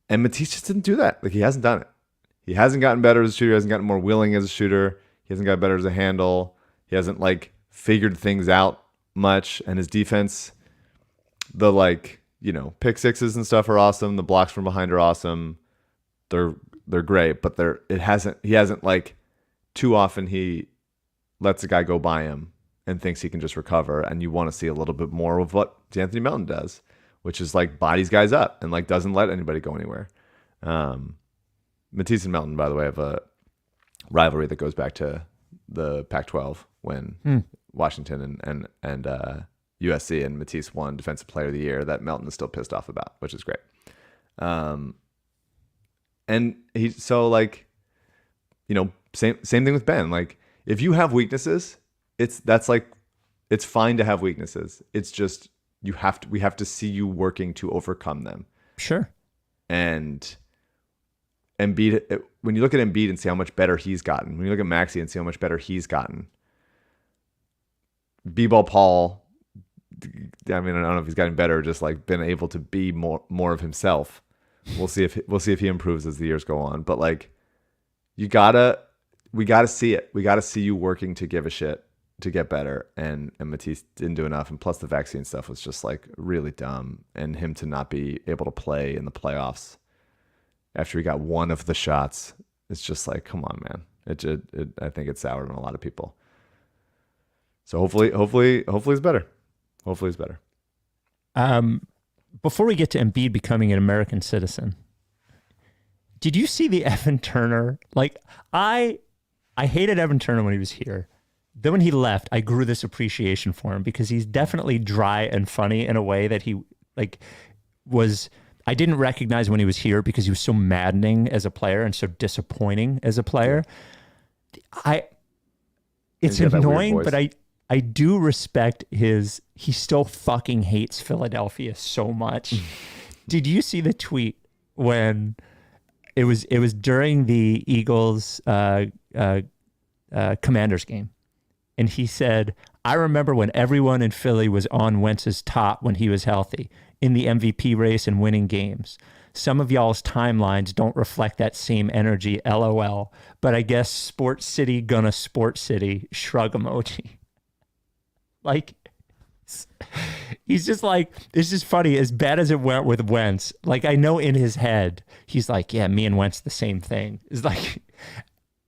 And Matisse just didn't do that. Like, he hasn't done it. He hasn't gotten better as a shooter. He hasn't gotten more willing as a shooter. He hasn't got better as a handle. He hasn't like figured things out much. And his defense, the pick sixes and stuff are awesome. The blocks from behind are awesome. They're great, but he hasn't like, too often he lets a guy go by him and thinks he can just recover. And you want to see a little bit more of what DeAnthony Melton does, which is like bodies guys up and like doesn't let anybody go anywhere. Matisse and Melton, by the way, have a rivalry that goes back to the Pac-12 when Washington and USC and Matisse won Defensive Player of the Year that Melton is still pissed off about, which is great. And same thing with Ben. Like, if you have weaknesses, it's fine to have weaknesses. It's just we have to see you working to overcome them. Sure. And Embiid, when you look at Embiid and see how much better he's gotten, when you look at Maxy and see how much better he's gotten, B-ball Paul, I mean, I don't know if he's gotten better, just like been able to be more of himself. We'll see if he improves as the years go on. But like, we gotta see it. We gotta see you working to give a shit to get better. And Matisse didn't do enough. And plus the vaccine stuff was just like really dumb. And him to not be able to play in the playoffs after he got one of the shots, it's just like, come on, man. I think it soured on a lot of people. So hopefully it's better. Hopefully it's better. Before we get to Embiid becoming an American citizen, did you see the Evan Turner? Like, I hated Evan Turner when he was here. Then when he left, I grew this appreciation for him because he's definitely dry and funny in a way that he I didn't recognize when he was here because he was so maddening as a player and so disappointing as a player. It's annoying, but I do respect he still fucking hates Philadelphia so much. Did you see the tweet when it was during the Eagles Commanders game? And he said, I remember when everyone in Philly was on Wentz's top when he was healthy in the MVP race and winning games. Some of y'all's timelines don't reflect that same energy, LOL. But I guess Sports City gonna Sports City, shrug emoji. Like, he's just like, it's just funny. As bad as it went with Wentz, like, I know in his head, he's like, yeah, me and Wentz the same thing. It's like,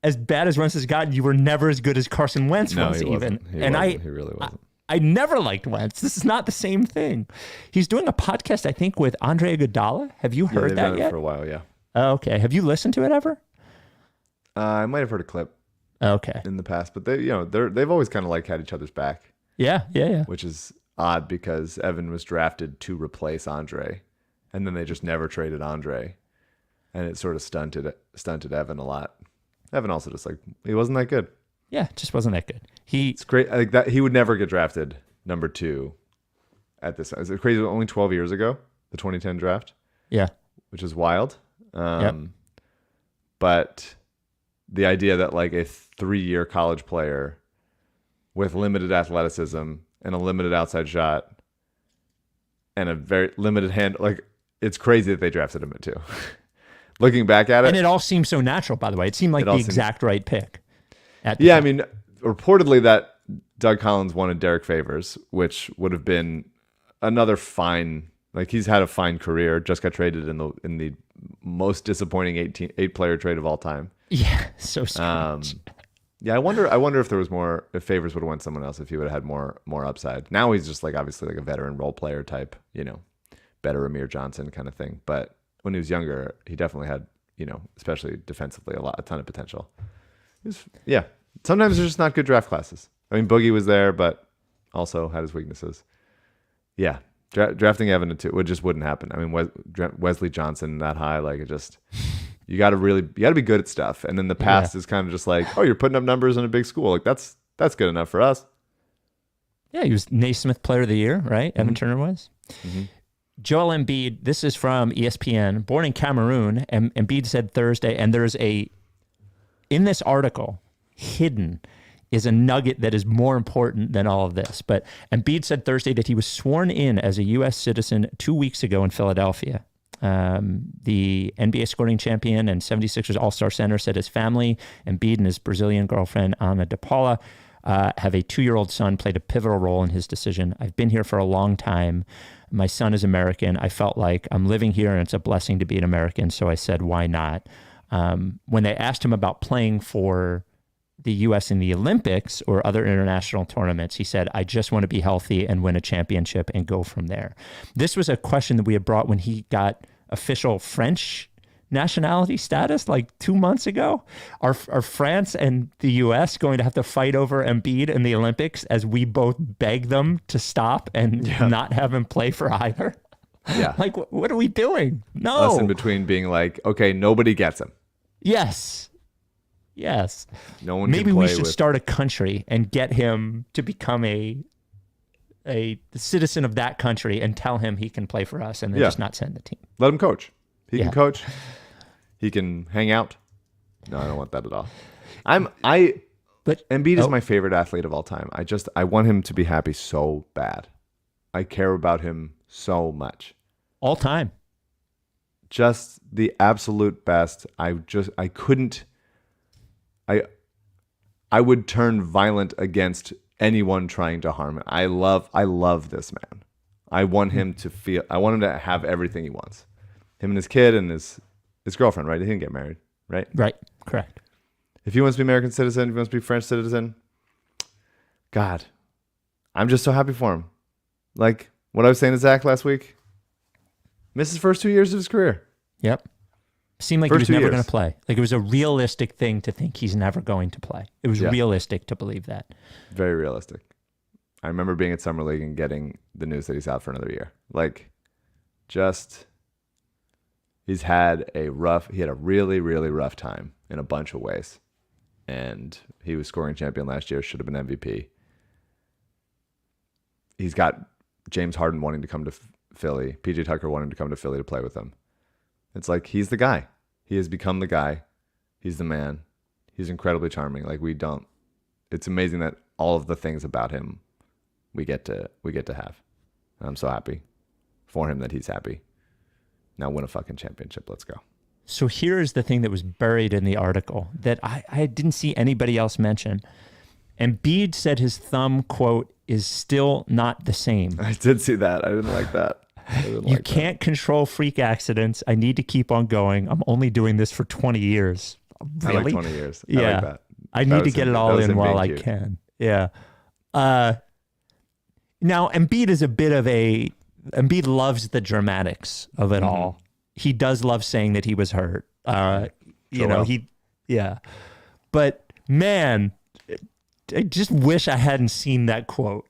as bad as Wentz has gotten, you were never as good as Carson Wentz was even. He really wasn't. I never liked Wentz. This is not the same thing. He's doing a podcast, I think, with Andre Iguodala. Have you heard that yet? For a while, yeah. Oh, okay. Have you listened to it ever? I might have heard a clip. Okay. In the past, but they've always kind of like had each other's back. Yeah. Which is odd because Evan was drafted to replace Andre, and then they just never traded Andre, and it sort of stunted Evan a lot. Evan also just like he wasn't that good. Yeah, just wasn't that good. It's great. Like that, he would never get drafted number 2 at this. Is it crazy? Only 12 years ago, the 2010 draft. Yeah, which is wild. Yep. But the idea that like a 3-year college player with limited athleticism and a limited outside shot and a very limited hand, like it's crazy that they drafted him at 2. Looking back at it, and it all seemed so natural. By the way, it seemed like the exact right pick. Yeah, I mean, reportedly that Doug Collins wanted Derek Favors, which would have been another fine. Like he's had a fine career. Just got traded in the most disappointing 8-player trade of all time. Yeah, so strange. Yeah, I wonder if there was more. If Favors would have went someone else, if he would have had more upside. Now he's just like obviously like a veteran role player type, better Amir Johnson kind of thing. But when he was younger, he definitely had, especially defensively, a ton of potential. Sometimes there's just not good draft classes. I mean, Boogie was there, but also had his weaknesses. Yeah, drafting Evan at 2 wouldn't happen. I mean, Wesley Johnson that high, like it just, you got to be good at stuff. And then the past is kind of just like, oh, you're putting up numbers in a big school, like that's good enough for us. Yeah, he was Naismith Player of the Year, right? Evan Turner was. Mm-hmm. Joel Embiid. This is from ESPN. Born in Cameroon, Embiid said Thursday, and there's in this article, hidden is a nugget that is more important than all of this. But Embiid said Thursday that he was sworn in as a U.S. citizen 2 weeks ago in Philadelphia. The NBA scoring champion and 76ers All-Star center said his family, Embiid and his Brazilian girlfriend, Ana de Paula, have a 2-year-old son, played a pivotal role in his decision. I've been here for a long time. My son is American. I felt like I'm living here and it's a blessing to be an American. So I said, why not? When they asked him about playing for the U.S. in the Olympics or other international tournaments, he said, I just want to be healthy and win a championship and go from there. This was a question that we had brought when he got official French nationality status like 2 months ago. Are France and the U.S. going to have to fight over Embiid in the Olympics as we both beg them to stop and not have him play for either? Yeah. Like, what are we doing? No. Us in between being like, okay, nobody gets him. Yes. No one. Maybe we should start a country and get him to become a citizen of that country and tell him he can play for us and then just not send the team. Let him coach. He can coach. He can hang out. No, I don't want that at all. But Embiid is my favorite athlete of all time. I want him to be happy so bad. I care about him so much. All time. Just the absolute best. I would turn violent against anyone trying to harm him. I love this man. I want him to have everything he wants. Him and his kid and his girlfriend, right? He didn't get married, right? Right, correct. If he wants to be American citizen, if he wants to be French citizen, God, I'm just so happy for him. Like what I was saying to Zach last week, missed his first 2 years of his career. Yep. Seemed like he was never going to play. Like it was a realistic thing to think he's never going to play. It was realistic to believe that. Very realistic. I remember being at Summer League and getting the news that he's out for another year. Like he had a really, really rough time in a bunch of ways. And he was scoring champion last year, should have been MVP. He's got James Harden wanting to come to Philly, PJ Tucker wanting to come to Philly to play with him. It's like he's the guy. He has become the guy. He's the man. He's incredibly charming. Like it's amazing that all of the things about him we get to have. And I'm so happy for him that he's happy. Now win a fucking championship. Let's go. So here's the thing that was buried in the article that I didn't see anybody else mention. Embiid said his thumb, quote, is still not the same. I did see that. I didn't like that. You can't control freak accidents. I need to keep on going. I'm only doing this for 20 years. Really? I like 20 years. Yeah. I like that. I need to get it all in while I can. Yeah. Now, Embiid is Embiid loves the dramatics of it all. He does love saying that he was hurt. But man, I just wish I hadn't seen that quote.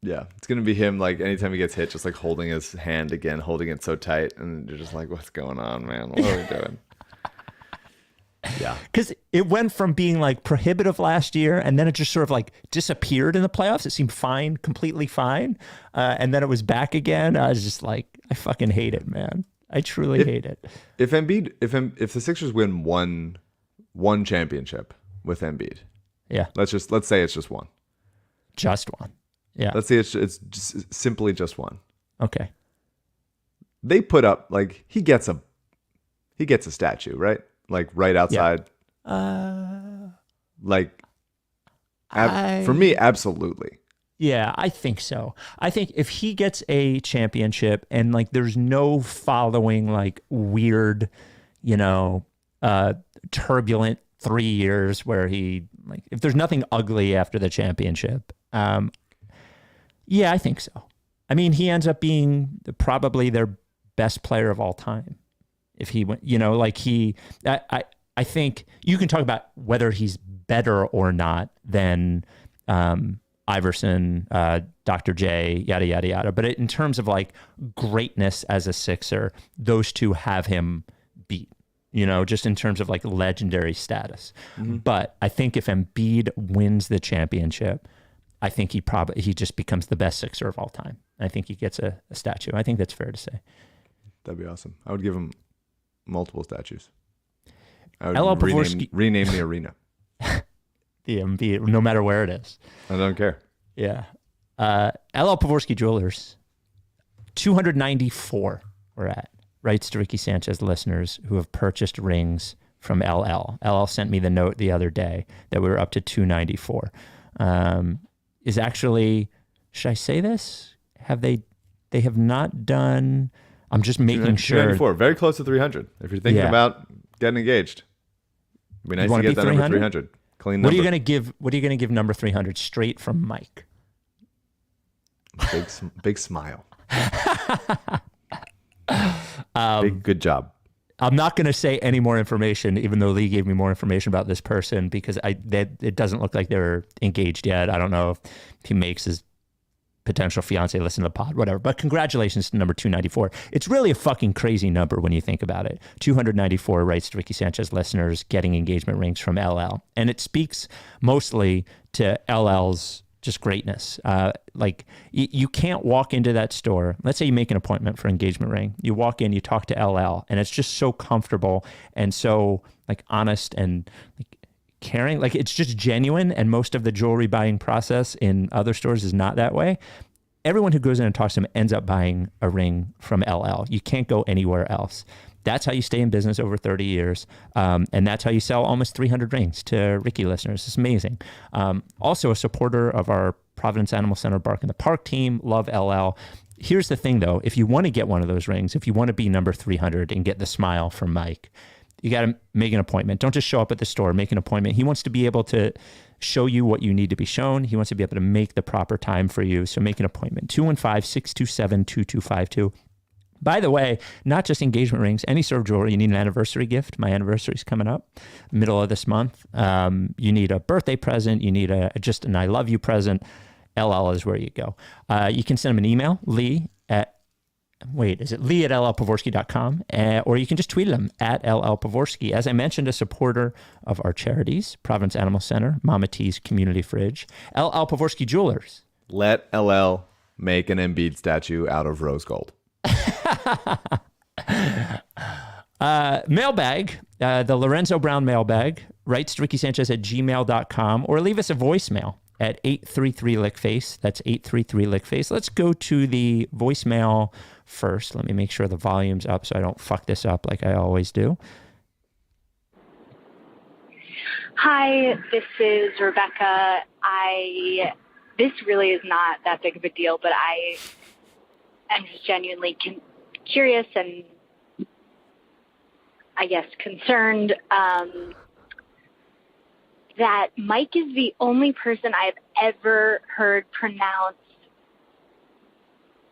Yeah, it's gonna be him. Like anytime he gets hit, just like holding his hand again, holding it so tight, and you're just like, "What's going on, man? What are we doing?" Yeah, because it went from being like prohibitive last year, and then it just sort of like disappeared in the playoffs. It seemed fine, completely fine, and then it was back again. I was just like, I fucking hate it, man. I truly hate it. If the Sixers win one championship with Embiid, yeah, let's say it's just one. Just one. Yeah. Let's say it's just simply just one. Okay. They put up like he gets a statue, right? Like right outside. Yeah. For me, absolutely. Yeah, I think so. I think if he gets a championship and like there's no following like weird, turbulent 3 years where he like if there's nothing ugly after the championship, yeah, I think so. I mean, he ends up being probably their best player of all time. If he went, I think you can talk about whether he's better or not than Iverson, Dr. J, yada, yada, yada. But in terms of like greatness as a Sixer, those two have him beat, just in terms of like legendary status. Mm-hmm. But I think if Embiid wins the championship, I think he just becomes the best Sixer of all time. I think he gets a statue. I think that's fair to say. That'd be awesome. I would give him multiple statues. I would rename the arena. The Embiid, no matter where it is. I don't care. Yeah. LL Pavorsky Jewelers, 294 we're at. Rights to Ricky Sanchez listeners who have purchased rings from LL. LL sent me the note the other day that we were up to 294. Is actually, should I say this? They have not done, I'm just making sure. 294, very close to 300. If you're thinking about getting engaged, it'd be nice to get that number 300. Clean number. What are you going to give number 300 straight from Mike? Big smile. Good job. I'm not going to say any more information, even though Lee gave me more information about this person, because it doesn't look like they're engaged yet. I don't know if he makes his potential fiance listen to the pod, whatever. But congratulations to number 294. It's really a fucking crazy number when you think about it. 294 Rights to Ricky Sanchez listeners getting engagement rings from LL. And it speaks mostly to LL's just greatness. You can't walk into that store. Let's say you make an appointment for engagement ring. You walk in, you talk to LL, and it's just so comfortable and so like honest and like caring. Like it's just genuine. And most of the jewelry buying process in other stores is not that way. Everyone who goes in and talks to him ends up buying a ring from LL. You can't go anywhere else. That's how you stay in business over 30 years. And that's how you sell almost 300 rings to Ricky listeners. It's amazing. Also a supporter of our Providence Animal Center Bark in the Park team. Love LL. Here's the thing though. If you want to get one of those rings, if you want to be number 300 and get the smile from Mike, you got to make an appointment. Don't just show up at the store, make an appointment. He wants to be able to show you what you need to be shown. He wants to be able to make the proper time for you. So make an appointment. 215-627-2252. By the way, not just engagement rings, any sort of jewelry. You need an anniversary gift. My anniversary is coming up middle of this month. You need a birthday present. You need just an I love you present. LL is where you go. You can send him an email, Lee at llpavorsky.com, or you can just tweet him at llpavorsky. As I mentioned, a supporter of our charities, Providence Animal Center, Mama T's Community Fridge, LL Pavorsky Jewelers. Let LL make an Embiid statue out of rose gold. Mailbag, the Lorenzo Brown mailbag, writes to Ricky Sanchez at gmail.com, or leave us a voicemail at 833-LICKFACE. That's 833-LICKFACE. Let's go to the voicemail first. Let me make sure the volume's up so I don't fuck this up like I always do. Hi, this is Rebecca. This really is not that big of a deal, but I am just genuinely curious and I guess concerned that Mike is the only person I've ever heard pronounce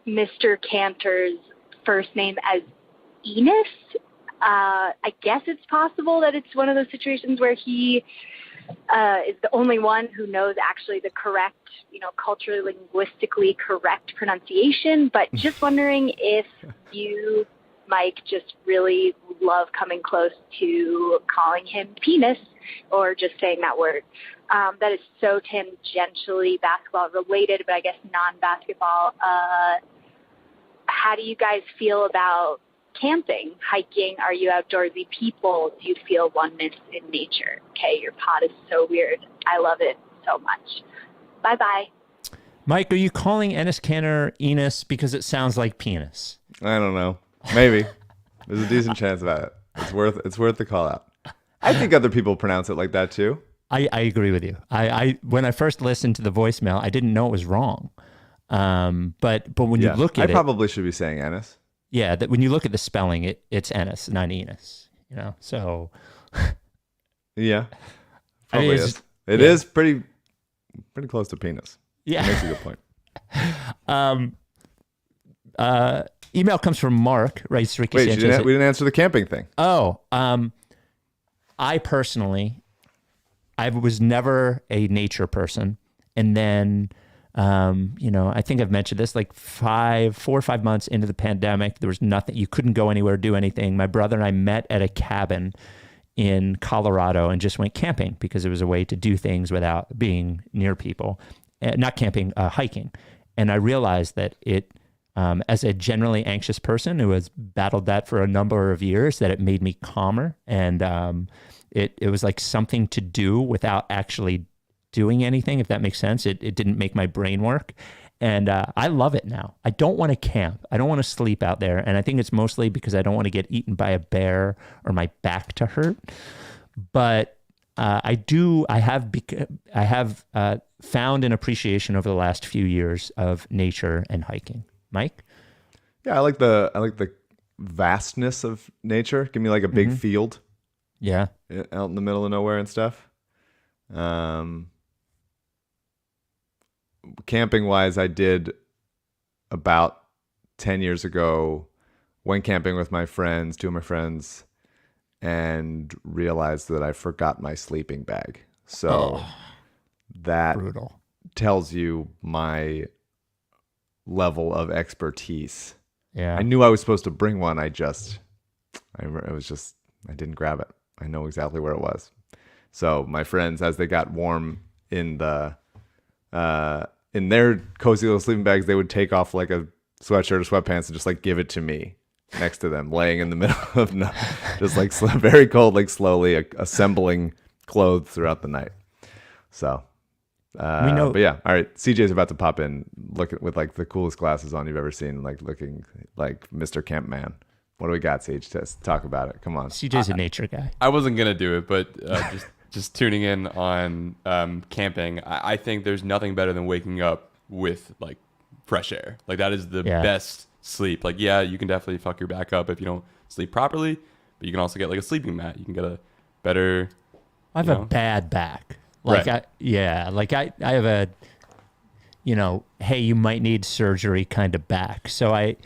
Mr. Cantor's first name as Enos. I guess it's possible that it's one of those situations where he is the only one who knows actually the correct, culturally, linguistically correct pronunciation. But just wondering if you, Mike, just really love coming close to calling him penis or just saying that word. That is so tangentially basketball related, but I guess non-basketball. How do you guys feel about camping, hiking? Are you outdoorsy people? Do you feel oneness in nature? Okay, your pod is so weird. I love it so much. Bye-bye. Mike, are you calling Enes Kanter Enos because it sounds like penis? I don't know. Maybe. There's a decent chance about it. It's worth the call out. I think other people pronounce it like that too. I agree with you. I when I first listened to the voicemail, I didn't know it was wrong. But when you look at I probably should be saying Enes. Yeah, that when you look at the spelling, it's Enes, not Enos. So yeah, probably is. It is pretty close to penis. Yeah, that makes a good point. Email comes from Mark, Rights to Ricky Sanchez. We didn't answer the camping thing. Oh, I personally, I was never a nature person, and then. I think I've mentioned this, like 4 or 5 months into the pandemic, there was nothing, you couldn't go anywhere, do anything. My brother and I met at a cabin in Colorado and just went camping because it was a way to do things without being near people. Not camping, hiking. And I realized that as a generally anxious person who has battled that for a number of years, that it made me calmer. And it was like something to do without actually doing anything, if that makes sense. It didn't make my brain work. And I love it now. I don't want to camp. I don't want to sleep out there. And I think it's mostly because I don't want to get eaten by a bear or my back to hurt. But I have found an appreciation over the last few years of nature and hiking. Mike? Yeah, I like the vastness of nature. Give me like a big field. Yeah. Out in the middle of nowhere and stuff. Camping wise, I did about 10 years ago, went camping with my friends, 2 of my friends, and realized that I forgot my sleeping bag. So that brutal. Tells you my level of expertise. Yeah. I knew I was supposed to bring one. I didn't grab it. I know exactly where it was. So my friends, as they got warm in their cozy little sleeping bags, they would take off like a sweatshirt or sweatpants and just like give it to me next to them, laying in the middle of just like very cold, like slowly assembling clothes throughout the night. So, we know. But yeah, all right. CJ's about to pop in, looking with like the coolest glasses on you've ever seen, like looking like Mr. Camp Man. What do we got, CJ? Let's talk about it. Come on. CJ's a nature guy. I wasn't gonna do it, but just tuning in on camping, I think there's nothing better than waking up with like fresh air. Like that is the best sleep. Like, yeah, you can definitely fuck your back up if you don't sleep properly, but you can also get like a sleeping mat. You can get a better. I have a bad back. Like right. I have a, hey, you might need surgery kind of back. So I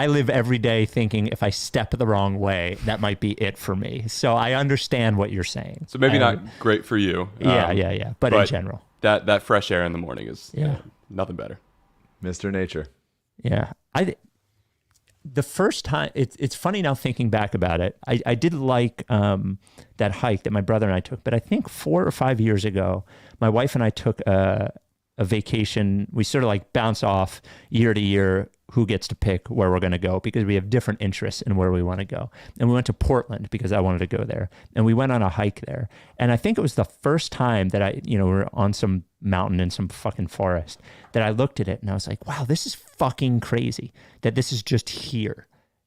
live every day thinking if I step the wrong way, that might be it for me. So I understand what you're saying. So maybe not great for you. Yeah. But in general, that fresh air in the morning is nothing better. Mr. Nature. Yeah. The first time, it's funny now thinking back about it. I did like that hike that my brother and I took, but I think 4 or 5 years ago, my wife and I took a vacation. We sort of like bounce off year to year who gets to pick where we're going to go because we have different interests in where we want to go. And we went to Portland because I wanted to go there. And we went on a hike there. And I think it was the first time that we were on some mountain in some fucking forest that I looked at it and I was like, wow, this is fucking crazy that this is just here.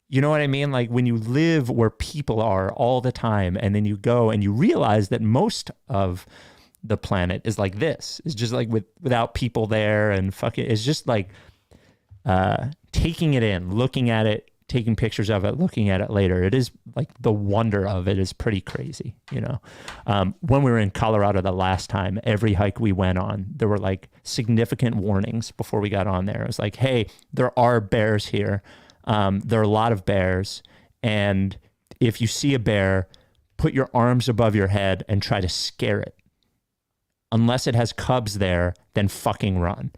You know what I mean? Like when you live where people are all the time and then you go and you realize that most of the planet is like this. It's just like without people there and fucking, it's just like taking it in, looking at it, taking pictures of it, looking at it later. It is like the wonder of it is pretty crazy, When we were in Colorado the last time, every hike we went on, there were like significant warnings before we got on there. It was like, hey, there are bears here. There are a lot of bears. And if you see a bear, put your arms above your head and try to scare it. Unless it has cubs there, then fucking run.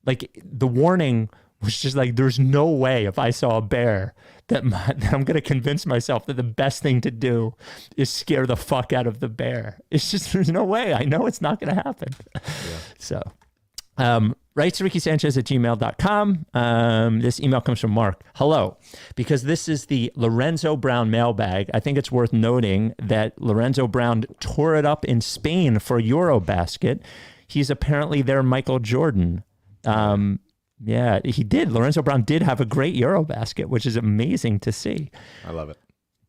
Like, the warning was just like, there's no way if I saw a bear that I'm going to convince myself that the best thing to do is scare the fuck out of the bear. It's just, there's no way. I know it's not going to happen. Yeah. So, Rights to Ricky Sanchez at gmail.com. This email comes from Mark. Hello. Because this is the Lorenzo Brown mailbag, I think it's worth noting that Lorenzo Brown tore it up in Spain for Eurobasket. He's apparently their Michael Jordan. Yeah, he did. Lorenzo Brown did have a great Eurobasket, which is amazing to see. I love it.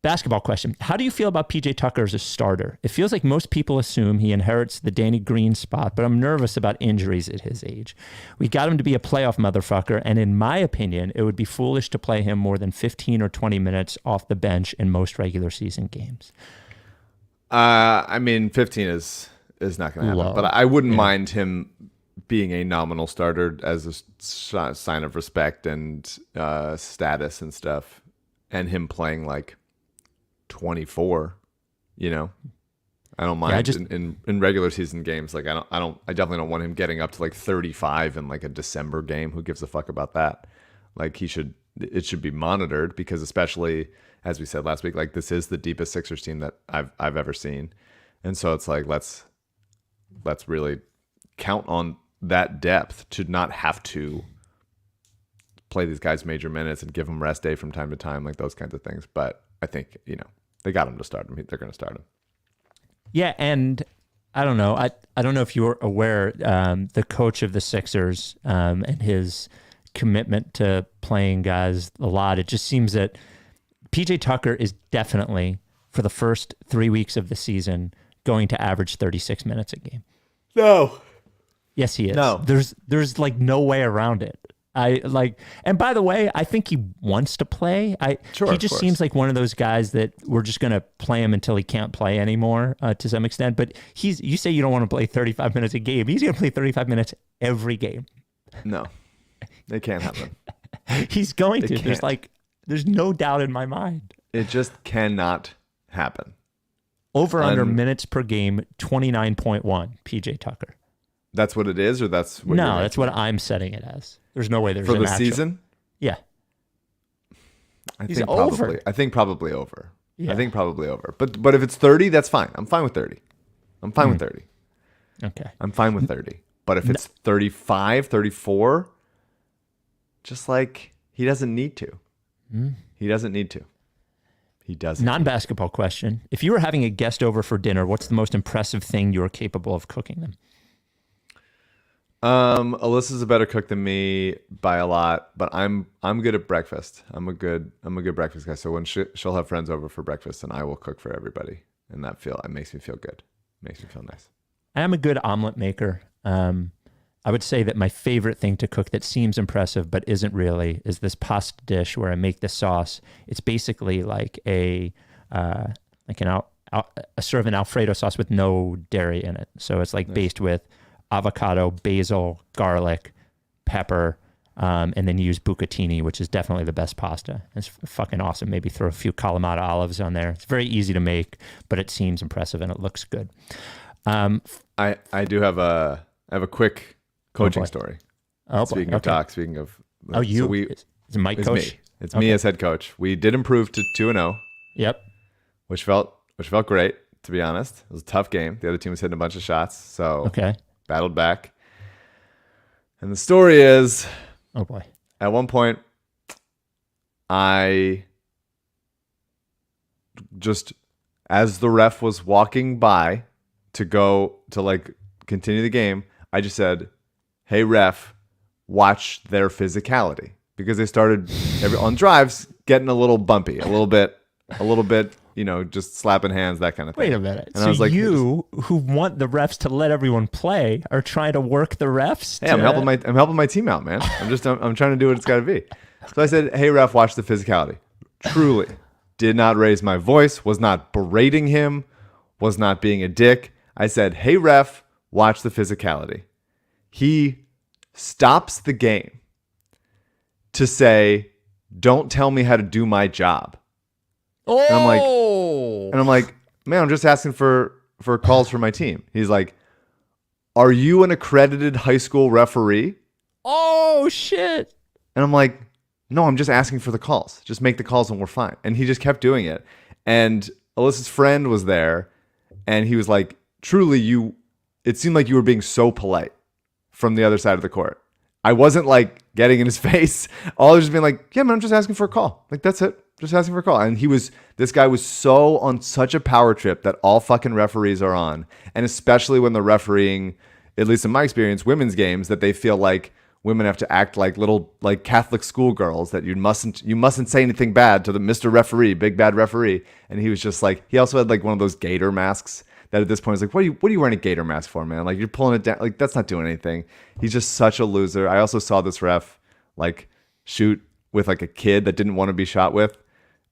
Basketball question. How do you feel about PJ Tucker as a starter? It feels like most people assume he inherits the Danny Green spot, but I'm nervous about injuries at his age. We got him to be a playoff motherfucker, and in my opinion, it would be foolish to play him more than 15 or 20 minutes off the bench in most regular season games. I mean, 15 is not going to happen, but I wouldn't mind him being a nominal starter as a sign of respect and status and stuff, and him playing like 24, you know. I don't mind in regular season games. Like I definitely don't want him getting up to like 35 in like a December game. Who gives a fuck about that? Like it should be monitored, because especially as we said last week, like this is the deepest Sixers team that I've ever seen, and so it's like let's really count on that depth to not have to play these guys major minutes and give them rest day from time to time, like those kinds of things. But I think, you know, they got him to start him. They're going to start him. Yeah, and I don't know. I don't know if you're aware, the coach of the Sixers and his commitment to playing guys a lot. It just seems that PJ Tucker is definitely, for the first 3 weeks of the season, going to average 36 minutes a game. No. Yes, he is. No. There's like no way around it. And by the way, I think he wants to play. He just seems like one of those guys that we're just going to play him until he can't play anymore to some extent. But you say you don't want to play 35 minutes a game. He's going to play 35 minutes every game. No, they can't happen. He's going to. There's no doubt in my mind. It just cannot happen. Over under minutes per game, 29.1, PJ Tucker. That's what it is, or that's what that's what I'm setting it as. There's no way there's for the season. Yeah, He's over. I think probably over. Yeah. I think probably over. But if it's 30, that's fine. I'm fine with 30. I'm fine with 30. Okay. I'm fine with 30. But if it's 35, 34, just like he doesn't need to. He doesn't need to. He doesn't. Non-basketball question. If you were having a guest over for dinner, what's the most impressive thing you are capable of cooking them? Alyssa's a better cook than me by a lot, but I'm good at breakfast. I'm a good breakfast guy. So when she'll have friends over for breakfast, and I will cook for everybody, and it makes me feel good. Makes me feel nice. I am a good omelet maker. I would say that my favorite thing to cook that seems impressive but isn't really is this pasta dish where I make the sauce. It's basically like a sort of an Alfredo sauce with no dairy in it. So it's like based with avocado, basil, garlic, pepper, and then you use bucatini, which is definitely the best pasta. It's fucking awesome. Maybe throw a few Kalamata olives on there. It's very easy to make, but it seems impressive and it looks good. I do have a quick coaching story. Speaking of is it Mike coach? Me. It's me as head coach. We did improve to 2-0. Yep. Which felt great, to be honest. It was a tough game. The other team was hitting a bunch of shots, so battled back. And the story is, oh boy, at one point, I just, as the ref was walking by to go to like continue the game, I just said, "Hey ref, watch their physicality," because they started on drives getting a little bumpy, a little bit, you know, just slapping hands, that kind of thing. Wait a minute. And so I was like, who want the refs to let everyone play are trying to work the refs? Hey, I'm helping my team out, man. I'm trying to do what it's got to be. So I said, "Hey ref, watch the physicality." Truly, did not raise my voice, was not berating him, was not being a dick. I said, "Hey ref, watch the physicality." He stops the game to say, "Don't tell me how to do my job." Oh, and I'm like, man, I'm just asking for calls for my team. He's like, are you an accredited high school referee? Oh, shit. And I'm like, no, I'm just asking for the calls. Just make the calls and we're fine. And he just kept doing it. And Alyssa's friend was there and he was like, truly, it seemed like you were being so polite from the other side of the court. I wasn't like getting in his face. All I was just being like, yeah, man, I'm just asking for a call. Like, that's it. Just asking for a call. And this guy was so on such a power trip that all fucking referees are on. And especially when they're refereeing, at least in my experience, women's games, that they feel like women have to act like little like Catholic schoolgirls, that you mustn't say anything bad to the Mr. Referee, big bad referee. And he was just like, he also had like one of those gator masks that at this point is like, what are you wearing a gator mask for, man? Like, you're pulling it down. Like, that's not doing anything. He's just such a loser. I also saw this ref like shoot with like a kid that didn't want to be shot with.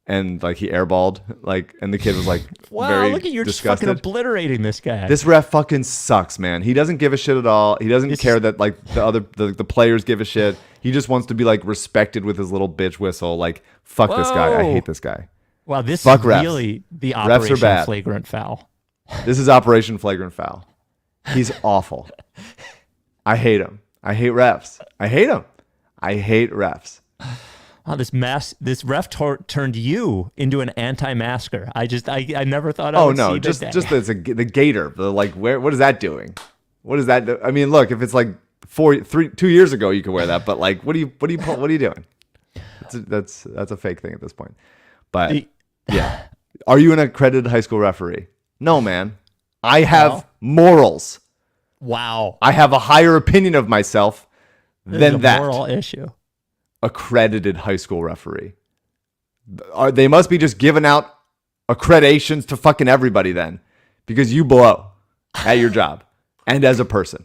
And like he airballed, like, and the kid was like, wow, very look at you, just disgusted. fucking obliterating this guy. This ref fucking sucks, man. He doesn't give a shit at all. He doesn't care that like the players give a shit. He just wants to be like respected with his little bitch whistle. Like, fuck this guy. I hate this guy. Wow, this fuck is refs. really the Refs are Operation bad. Flagrant Foul. This is Operation Flagrant Foul. He's awful. I hate him. I hate refs. I hate him. I hate refs. Wow, this ref turned you into an anti-masker. I never thought I would see just that. the gator. What is that doing? What is that? I mean, look, if it's like 2 years ago, you could wear that. But like, what are you doing? That's a fake thing at this point. But yeah, are you an accredited high school referee? No, man. I have morals. Wow. I have a higher opinion of myself than that. Moral issue. Accredited high school referee. They must be just giving out accreditations to fucking everybody then, because you blow at your job and as a person.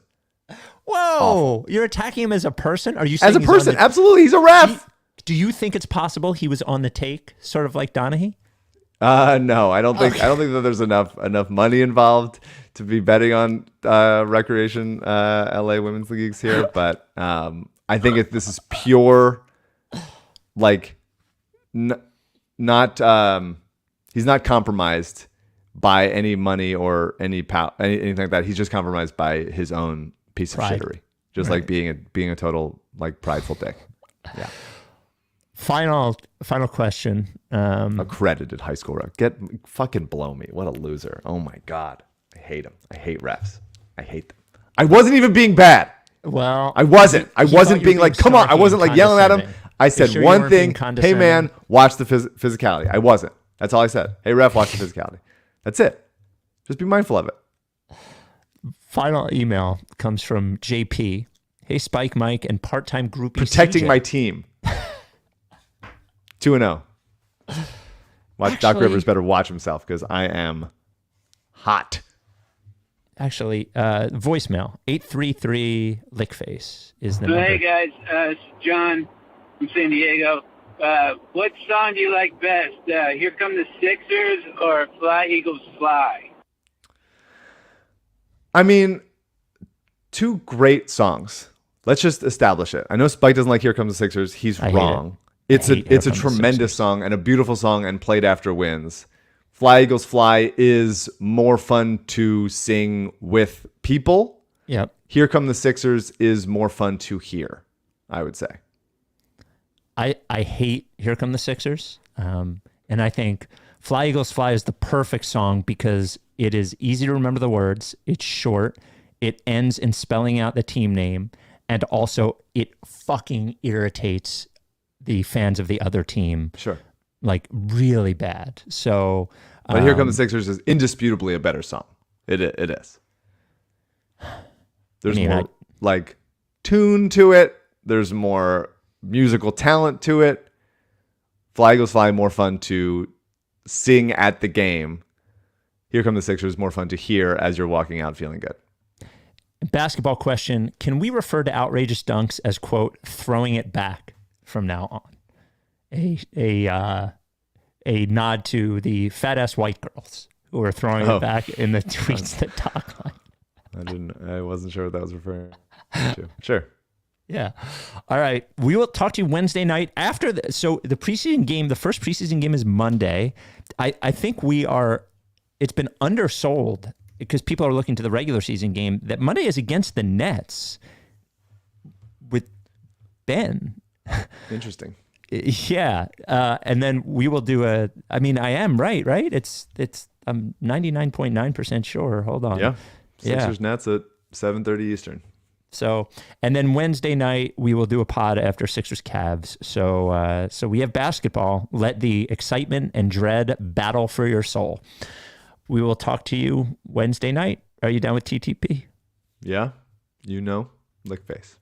Whoa, Awful. You're attacking him as a person? Are you saying As a person? Absolutely, he's a ref. Do you think it's possible he was on the take, sort of like Donaghy? No, I don't think that there's enough money involved to be betting on recreation LA women's leagues here, but I think this is pure, like, not he's not compromised by any money or any anything like that. He's just compromised by his own piece of shittery, just like being a total like prideful dick. Yeah. Final question. Accredited high school ref. Fucking blow me. What a loser. Oh my God. I hate him. I hate refs. I hate them. I wasn't even being bad. Well, I wasn't being like, come on. I wasn't like yelling at him. I said one thing. Hey man, watch the physicality. I wasn't. That's all I said. Hey ref, watch the physicality. That's it. Just be mindful of it. Final email comes from JP. Hey Spike, Mike, and part-time groupie Protecting CJ. my team. 2-0. Doc Rivers better watch himself because I am hot. Actually, voicemail 833 Lickface is the number. Hey guys, it's John from San Diego. What song do you like best? Here Come the Sixers or Fly Eagles Fly? I mean, two great songs. Let's just establish it. I know Spike doesn't like Here Comes the Sixers. He's wrong. It's a tremendous song and a beautiful song and played after wins. Fly Eagles Fly is more fun to sing with people. Yep. Here Come the Sixers is more fun to hear, I would say. I hate Here Come the Sixers. And I think Fly Eagles Fly is the perfect song because it is easy to remember the words. It's short. It ends in spelling out the team name. And also it fucking irritates the fans of the other team. Sure. Like really bad. So, but Here Come the Sixers is indisputably a better song. It is. There's more like tune to it. There's more musical talent to it. Fly Eagles Fly more fun to sing at the game. Here Come the Sixers more fun to hear as you're walking out feeling good. Basketball question: can we refer to outrageous dunks as quote throwing it back from now on? A nod to the fat ass white girls who are throwing it back in the tweets that talk like. I wasn't sure what that was referring to. Sure. Yeah. All right. We will talk to you Wednesday night after the preseason game. The first preseason game is Monday. I think we are it's been undersold because people are looking to the regular season game that Monday is against the Nets with Ben. Interesting. Yeah. And then we will do I am right? I'm 99.9% sure. Hold on. Yeah. Sixers Nets at 7:30 Eastern. So, and then Wednesday night, we will do a pod after Sixers Cavs. So we have basketball. Let the excitement and dread battle for your soul. We will talk to you Wednesday night. Are you down with TTP? Yeah. Lick face.